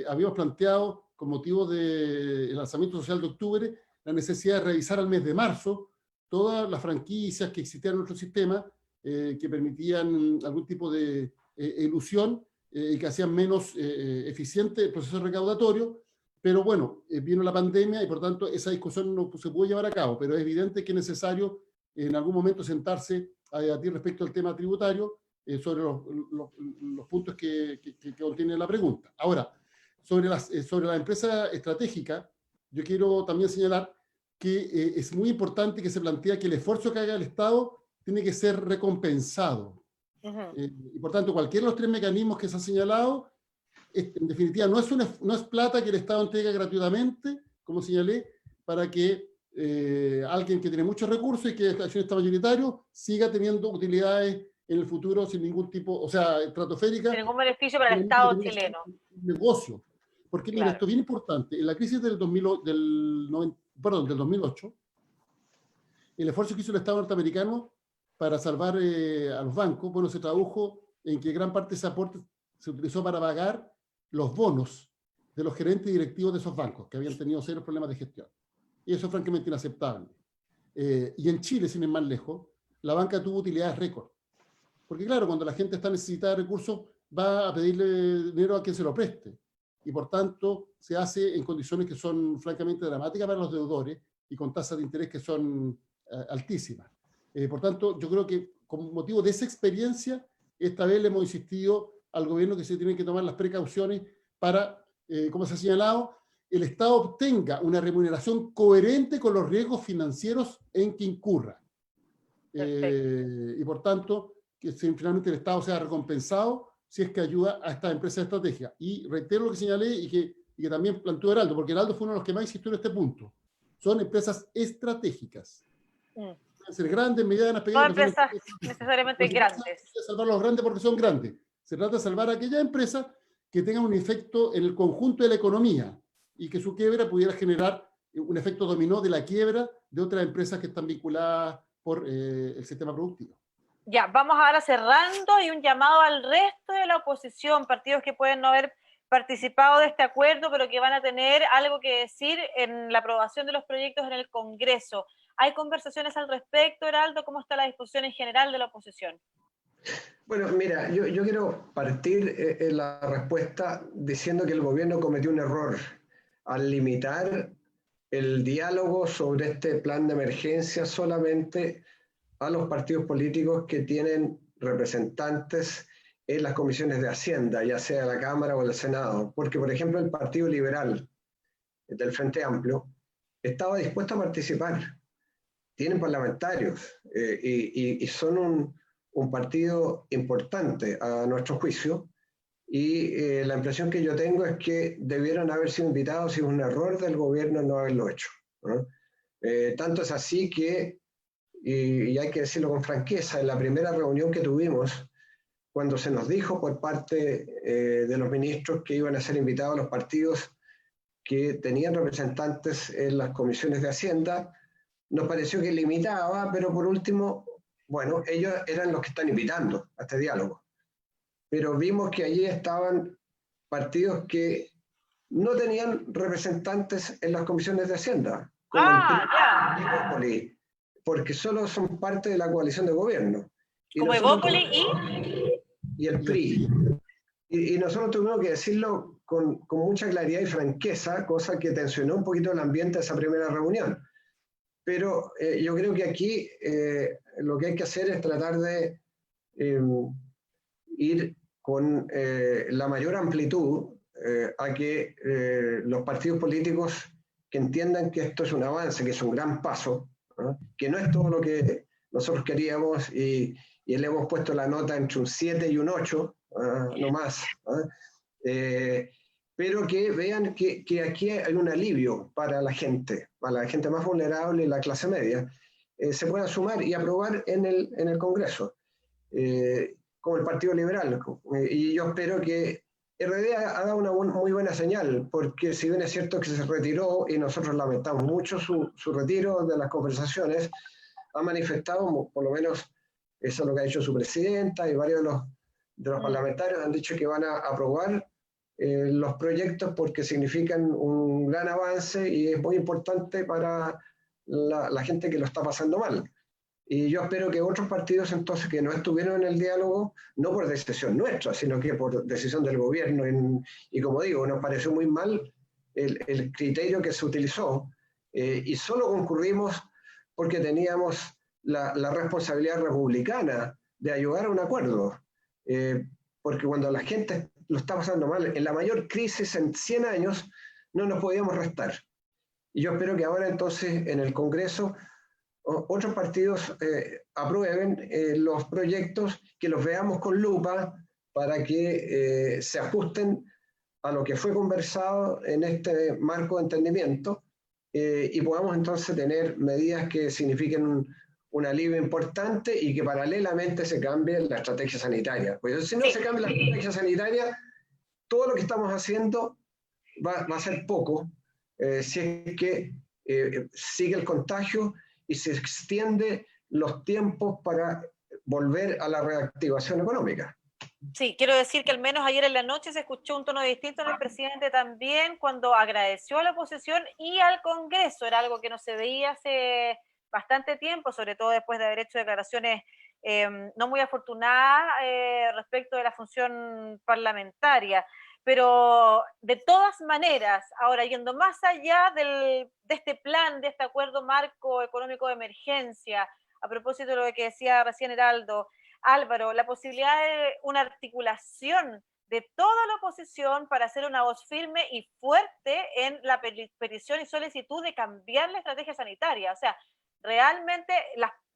Habíamos planteado, con motivo del lanzamiento social de octubre, la necesidad de revisar al mes de marzo todas las franquicias que existían en nuestro sistema que permitían algún tipo de elusión y que hacían menos eficiente el proceso recaudatorio, pero bueno, vino la pandemia y por tanto esa discusión no se pudo llevar a cabo, pero es evidente que es necesario en algún momento sentarse a debatir respecto al tema tributario sobre los puntos que contiene la pregunta. Ahora, sobre la empresa estratégica, yo quiero también señalar que es muy importante que se plantea que el esfuerzo que haga el Estado tiene que ser recompensado. Y por tanto, cualquiera de los 3 mecanismos que se han señalado, en definitiva, no es plata que el Estado entrega gratuitamente, como señalé, para que alguien que tiene muchos recursos y que es accionista mayoritario siga teniendo utilidades en el futuro sin ningún tipo, o sea, estratosférica. Sin ningún beneficio para el Estado chileno. Negocio. Porque mira, esto es bien importante. En la crisis del 2008, el esfuerzo que hizo el Estado norteamericano para salvar a los bancos, bueno, se tradujo en que gran parte de ese aporte se utilizó para pagar los bonos de los gerentes y directivos de esos bancos, que habían tenido serios problemas de gestión. Y eso es francamente inaceptable. Y en Chile, sin ir más lejos, la banca tuvo utilidades récord. Porque claro, cuando la gente está necesitada de recursos, va a pedirle dinero a quien se lo preste. Y por tanto, se hace en condiciones que son francamente dramáticas para los deudores y con tasas de interés que son altísimas. Por tanto, yo creo que con motivo de esa experiencia, esta vez le hemos insistido al gobierno que se tienen que tomar las precauciones para, como se ha señalado, el Estado obtenga una remuneración coherente con los riesgos financieros en que incurra. Y por tanto, que finalmente el Estado sea recompensado si es que ayuda a estas empresas de estrategia. Y reitero lo que señalé y que también planteó Heraldo, porque Heraldo fue uno de los que más insistió en este punto. Son empresas estratégicas. Pueden ser grandes, medianas, pequeñas. No empresas necesariamente grandes. No se trata de salvar a los grandes porque son grandes. Se trata de salvar a aquellas empresas que tengan un efecto en el conjunto de la economía y que su quiebra pudiera generar un efecto dominó de la quiebra de otras empresas que están vinculadas por el sistema productivo. Ya, vamos ahora cerrando y un llamado al resto de la oposición, partidos que pueden no haber participado de este acuerdo, pero que van a tener algo que decir en la aprobación de los proyectos en el Congreso. ¿Hay conversaciones al respecto, Heraldo? ¿Cómo está la discusión en general de la oposición? Bueno, mira, yo quiero partir en la respuesta diciendo que el gobierno cometió un error al limitar el diálogo sobre este plan de emergencia solamente a los partidos políticos que tienen representantes en las comisiones de Hacienda, ya sea la Cámara o el Senado, porque por ejemplo el Partido Liberal del Frente Amplio estaba dispuesto a participar, tienen parlamentarios y son un partido importante a nuestro juicio, y la impresión que yo tengo es que debieron haber sido invitados y es un error del gobierno no haberlo hecho, ¿no? Tanto es así que, y hay que decirlo con franqueza, en la primera reunión que tuvimos, cuando se nos dijo por parte de los ministros que iban a ser invitados los partidos que tenían representantes en las comisiones de Hacienda, nos pareció que limitaba, pero por último, bueno, ellos eran los que están invitando a este diálogo. Pero vimos que allí estaban partidos que no tenían representantes en las comisiones de Hacienda. como el PRI ya. y Evópoli, porque solo son parte de la coalición de gobierno. Y Como nosotros Evópoli y el PRI. Y nosotros tuvimos que decirlo con mucha claridad y franqueza, cosa que tensionó un poquito el ambiente de esa primera reunión. Pero yo creo que aquí lo que hay que hacer es tratar de ir con la mayor amplitud a que los partidos políticos que entiendan que esto es un avance, que es un gran paso, ¿no? Que no es todo lo que nosotros queríamos y le hemos puesto la nota entre un 7 y un 8, no más. Pero que vean que aquí hay un alivio para la gente más vulnerable y la clase media. Se puedan sumar y aprobar en el Congreso, como el Partido Liberal. Y yo espero que RD ha dado una muy buena señal, porque si bien es cierto que se retiró, y nosotros lamentamos mucho su retiro de las conversaciones, ha manifestado, por lo menos eso es lo que ha dicho su presidenta, y varios de los parlamentarios han dicho que van a aprobar los proyectos porque significan un gran avance y es muy importante para la gente que lo está pasando mal. Y yo espero que otros partidos entonces que no estuvieron en el diálogo, no por decisión nuestra, sino que por decisión del gobierno, y como digo, nos pareció muy mal el criterio que se utilizó, y solo concurrimos porque teníamos la responsabilidad republicana de ayudar a un acuerdo, porque cuando la gente lo está pasando mal, en la mayor crisis en 100 años, no nos podíamos restar. Y yo espero que ahora entonces en el Congreso otros partidos aprueben los proyectos, que los veamos con lupa para que se ajusten a lo que fue conversado en este marco de entendimiento, y podamos entonces tener medidas que signifiquen un alivio importante y que paralelamente se cambie la estrategia sanitaria. Pues si no se cambia la estrategia sanitaria, todo lo que estamos haciendo va a ser poco, si es que sigue el contagio y se extiende los tiempos para volver a la reactivación económica. Sí, quiero decir que al menos ayer en la noche se escuchó un tono distinto en el presidente también cuando agradeció a la oposición y al Congreso. Era algo que no se veía hace bastante tiempo, sobre todo después de haber hecho declaraciones no muy afortunadas respecto de la función parlamentaria. Pero de todas maneras, ahora yendo más allá de este plan, de este acuerdo marco económico de emergencia, a propósito de lo que decía recién Heraldo, Álvaro, la posibilidad de una articulación de toda la oposición para hacer una voz firme y fuerte en la petición y solicitud de cambiar la estrategia sanitaria. O sea, realmente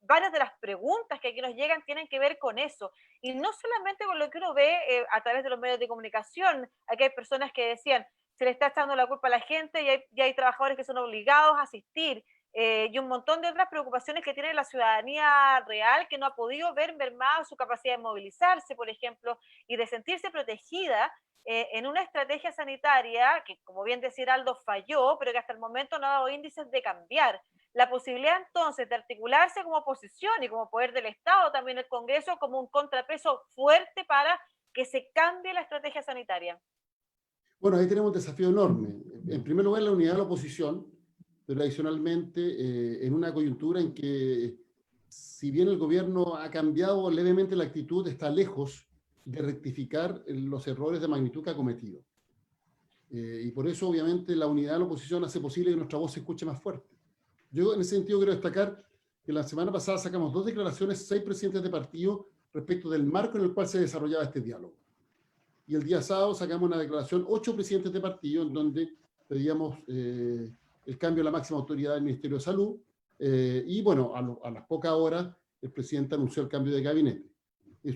varias de las preguntas que aquí nos llegan tienen que ver con eso. Y no solamente con lo que uno ve a través de los medios de comunicación. Aquí hay personas que decían, se le está echando la culpa a la gente y hay trabajadores que son obligados a asistir. Y un montón de otras preocupaciones que tiene la ciudadanía real, que no ha podido ver mermada su capacidad de movilizarse, por ejemplo, y de sentirse protegida en una estrategia sanitaria que, como bien decía Aldo, falló, pero que hasta el momento no ha dado índices de cambiar. La posibilidad entonces de articularse como oposición y como poder del Estado, también el Congreso, como un contrapeso fuerte para que se cambie la estrategia sanitaria. Bueno, ahí tenemos un desafío enorme. En primer lugar, la unidad de la oposición, pero adicionalmente en una coyuntura en que, si bien el gobierno ha cambiado levemente la actitud, está lejos de rectificar los errores de magnitud que ha cometido. Y por eso, obviamente, la unidad de la oposición hace posible que nuestra voz se escuche más fuerte. Yo, en ese sentido, quiero destacar que la semana pasada sacamos 2 declaraciones, 6 presidentes de partido, respecto del marco en el cual se desarrollaba este diálogo. Y el día sábado sacamos una declaración, 8 presidentes de partido, en donde pedíamos el cambio de la máxima autoridad del Ministerio de Salud, y bueno, a las pocas horas el presidente anunció el cambio de gabinete.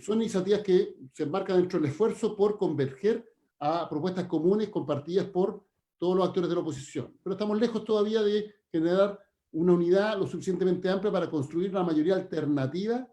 Son iniciativas que se enmarcan dentro del esfuerzo por converger a propuestas comunes compartidas por todos los actores de la oposición. Pero estamos lejos todavía de generar una unidad lo suficientemente amplia para construir una mayoría alternativa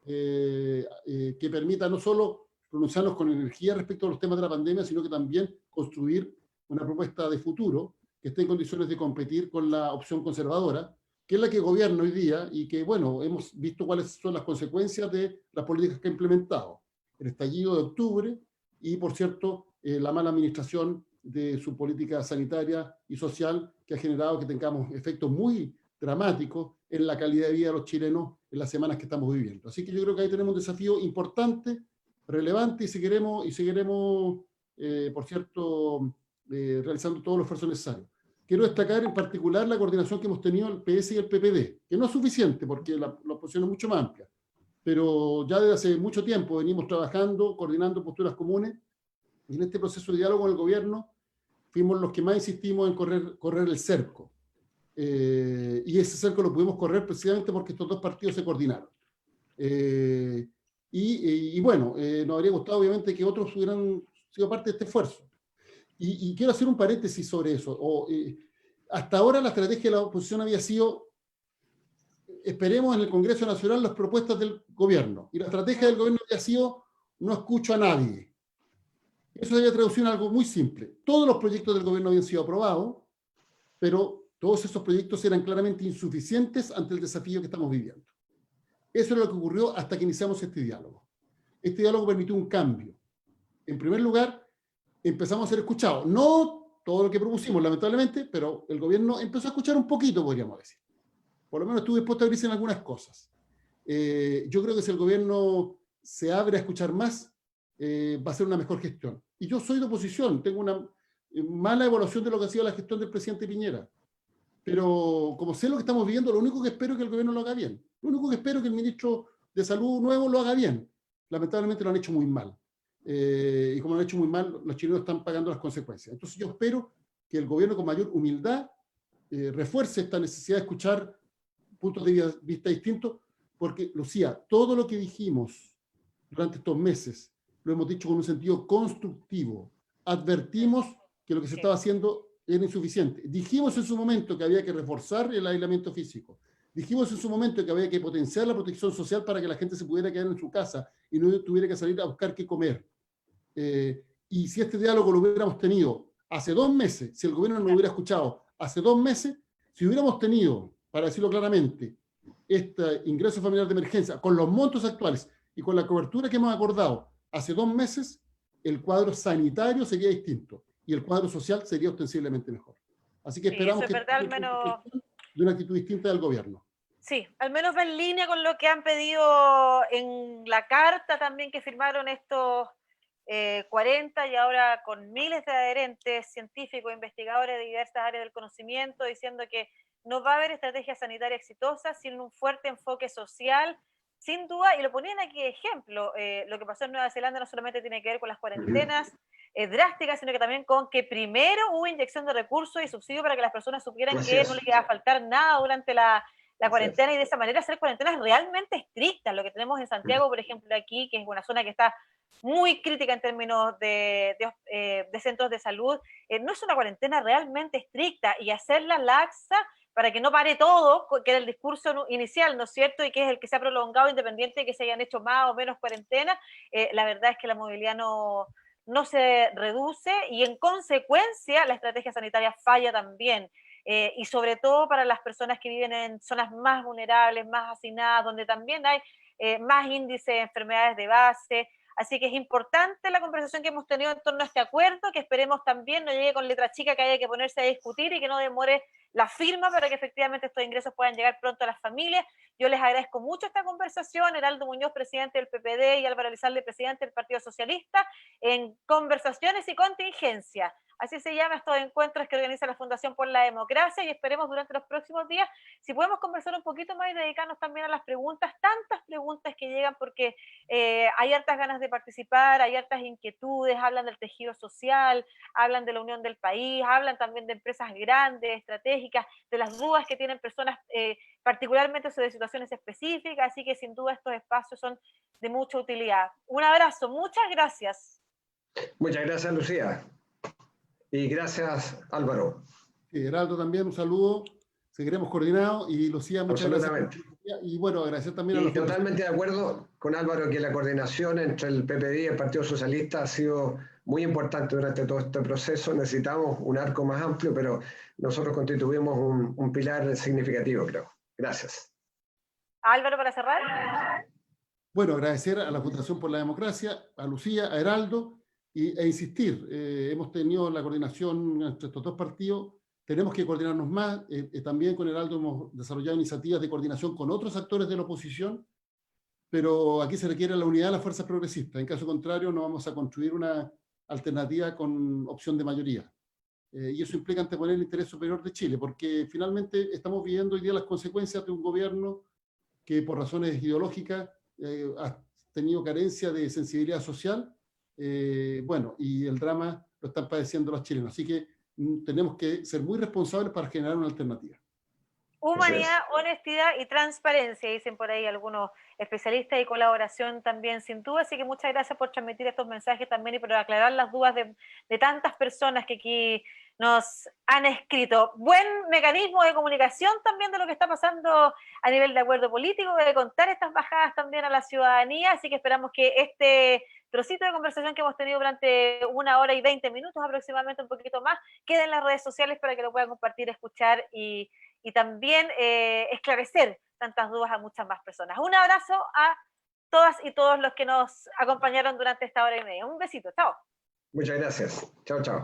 que permita no solo pronunciarnos con energía respecto a los temas de la pandemia, sino que también construir una propuesta de futuro que esté en condiciones de competir con la opción conservadora, que es la que gobierna hoy día y que, bueno, hemos visto cuáles son las consecuencias de las políticas que ha implementado. El estallido de octubre y, por cierto, la mala administración de su política sanitaria y social, que ha generado que tengamos efectos muy dramáticos en la calidad de vida de los chilenos en las semanas que estamos viviendo. Así que yo creo que ahí tenemos un desafío importante, relevante, y seguiremos por cierto, realizando todos los esfuerzos necesarios. Quiero destacar en particular la coordinación que hemos tenido el PS y el PPD, que no es suficiente porque la oposición es mucho más amplia, pero ya desde hace mucho tiempo venimos trabajando, coordinando posturas comunes, y en este proceso de diálogo con el gobierno fuimos los que más insistimos en correr el cerco. Y ese cerco lo pudimos correr precisamente porque estos dos partidos se coordinaron. Y bueno, nos habría gustado obviamente que otros hubieran sido parte de este esfuerzo. Y quiero hacer un paréntesis sobre eso. Hasta ahora la estrategia de la oposición había sido: esperemos en el Congreso Nacional las propuestas del gobierno. Y la estrategia del gobierno había sido: no escucho a nadie. Eso se había traducido en algo muy simple. Todos los proyectos del gobierno habían sido aprobados, pero todos esos proyectos eran claramente insuficientes ante el desafío que estamos viviendo. Eso es lo que ocurrió hasta que iniciamos este diálogo. Este diálogo permitió un cambio. En primer lugar, empezamos a ser escuchados. No todo lo que propusimos, lamentablemente, pero el gobierno empezó a escuchar un poquito, podríamos decir. Por lo menos estuvo dispuesto a abrirse en algunas cosas. Yo creo que si el gobierno se abre a escuchar más, va a ser una mejor gestión. Y yo soy de oposición, tengo una mala evaluación de lo que ha sido la gestión del presidente Piñera. Pero como sé lo que estamos viviendo, lo único que espero es que el gobierno lo haga bien. Lo único que espero es que el ministro de Salud nuevo lo haga bien. Lamentablemente lo han hecho muy mal. Y como lo han hecho muy mal, los chilenos están pagando las consecuencias. Entonces yo espero que el gobierno con mayor humildad refuerce esta necesidad de escuchar puntos de vista distintos, porque, Lucía, todo lo que dijimos durante estos meses lo hemos dicho con un sentido constructivo. Advertimos que lo que se estaba haciendo era insuficiente. Dijimos en su momento que había que reforzar el aislamiento físico. Dijimos en su momento que había que potenciar la protección social para que la gente se pudiera quedar en su casa y no tuviera que salir a buscar qué comer. Y si este diálogo lo hubiéramos tenido hace 2 meses, si el gobierno no lo hubiera escuchado hace 2 meses, si hubiéramos tenido, para decirlo claramente, este ingreso familiar de emergencia con los montos actuales y con la cobertura que hemos acordado hace 2 meses, el cuadro sanitario sería distinto y el cuadro social sería ostensiblemente mejor. Así que esperamos que verdad, al menos de una actitud distinta del gobierno. Sí, al menos va en línea con lo que han pedido en la carta también que firmaron estos 40 y ahora con miles de adherentes científicos, investigadores de diversas áreas del conocimiento, diciendo que no va a haber estrategia sanitaria exitosa sin un fuerte enfoque social, sin duda, y lo ponían aquí de ejemplo. Lo que pasó en Nueva Zelanda no solamente tiene que ver con las cuarentenas drásticas, sino que también con que primero hubo inyección de recursos y subsidio para que las personas supieran que no les iba a faltar nada durante la cuarentena, y de esa manera hacer cuarentenas realmente estrictas. Lo que tenemos en Santiago, por ejemplo, aquí, que es una zona que está muy crítica en términos de centros de salud, no es una cuarentena realmente estricta, y hacerla laxa para que no pare todo, que era el discurso inicial, ¿no es cierto?, y que es el que se ha prolongado independiente de que se hayan hecho más o menos cuarentena. La verdad es que la movilidad no se reduce, y en consecuencia la estrategia sanitaria falla también. Y sobre todo para las personas que viven en zonas más vulnerables, más hacinadas, donde también hay más índice de enfermedades de base. Así que es importante la conversación que hemos tenido en torno a este acuerdo, que esperemos también no llegue con letra chica, que haya que ponerse a discutir y que no demore la firma para que efectivamente estos ingresos puedan llegar pronto a las familias. Yo les agradezco mucho esta conversación, Heraldo Muñoz, presidente del PPD, y Álvaro Elizalde, presidente del Partido Socialista, en Conversaciones y Contingencia. Así se llama estos encuentros que organiza la Fundación por la Democracia, y esperemos durante los próximos días si podemos conversar un poquito más y dedicarnos también a las preguntas, tantas preguntas que llegan, porque hay hartas ganas de participar, hay hartas inquietudes, hablan del tejido social, hablan de la unión del país, hablan también de empresas grandes, estratégicas, de las dudas que tienen personas particularmente sobre situaciones específicas, así que sin duda estos espacios son de mucha utilidad. Un abrazo, muchas gracias. Muchas gracias, Lucía. Y gracias, Álvaro. Heraldo, también un saludo. Seguiremos coordinados. Y Lucía, muchas gracias. Y bueno, agradecer también a los... Totalmente de acuerdo con Álvaro que la coordinación entre el PPD y el Partido Socialista ha sido muy importante durante todo este proceso. Necesitamos un arco más amplio, pero nosotros constituimos un pilar significativo, creo. Gracias. Álvaro, para cerrar. Bueno, agradecer a la Fundación por la Democracia, a Lucía, a Heraldo, e insistir. Hemos tenido la coordinación entre estos dos partidos, tenemos que coordinarnos más. También con Heraldo hemos desarrollado iniciativas de coordinación con otros actores de la oposición, pero aquí se requiere la unidad de las fuerzas progresistas. En caso contrario, no vamos a construir una alternativa con opción de mayoría. Y eso implica anteponer el interés superior de Chile, porque finalmente estamos viviendo hoy día las consecuencias de un gobierno que por razones ideológicas ha tenido carencia de sensibilidad social, bueno, y el drama lo están padeciendo los chilenos. Así que tenemos que ser muy responsables para generar una alternativa. Humanidad, honestidad y transparencia, dicen por ahí algunos especialistas, y colaboración también, sin duda. Así que muchas gracias por transmitir estos mensajes también y por aclarar las dudas de tantas personas que aquí nos han escrito. Buen mecanismo de comunicación también de lo que está pasando a nivel de acuerdo político, de contar estas bajadas también a la ciudadanía. Así que esperamos que este trocito de conversación que hemos tenido durante 1 hora y 20 minutos aproximadamente, un poquito más, quede en las redes sociales para que lo puedan compartir, escuchar y también esclarecer tantas dudas a muchas más personas. Un abrazo a todas y todos los que nos acompañaron durante esta hora y media. Un besito, chao. Muchas gracias. Chao, chao.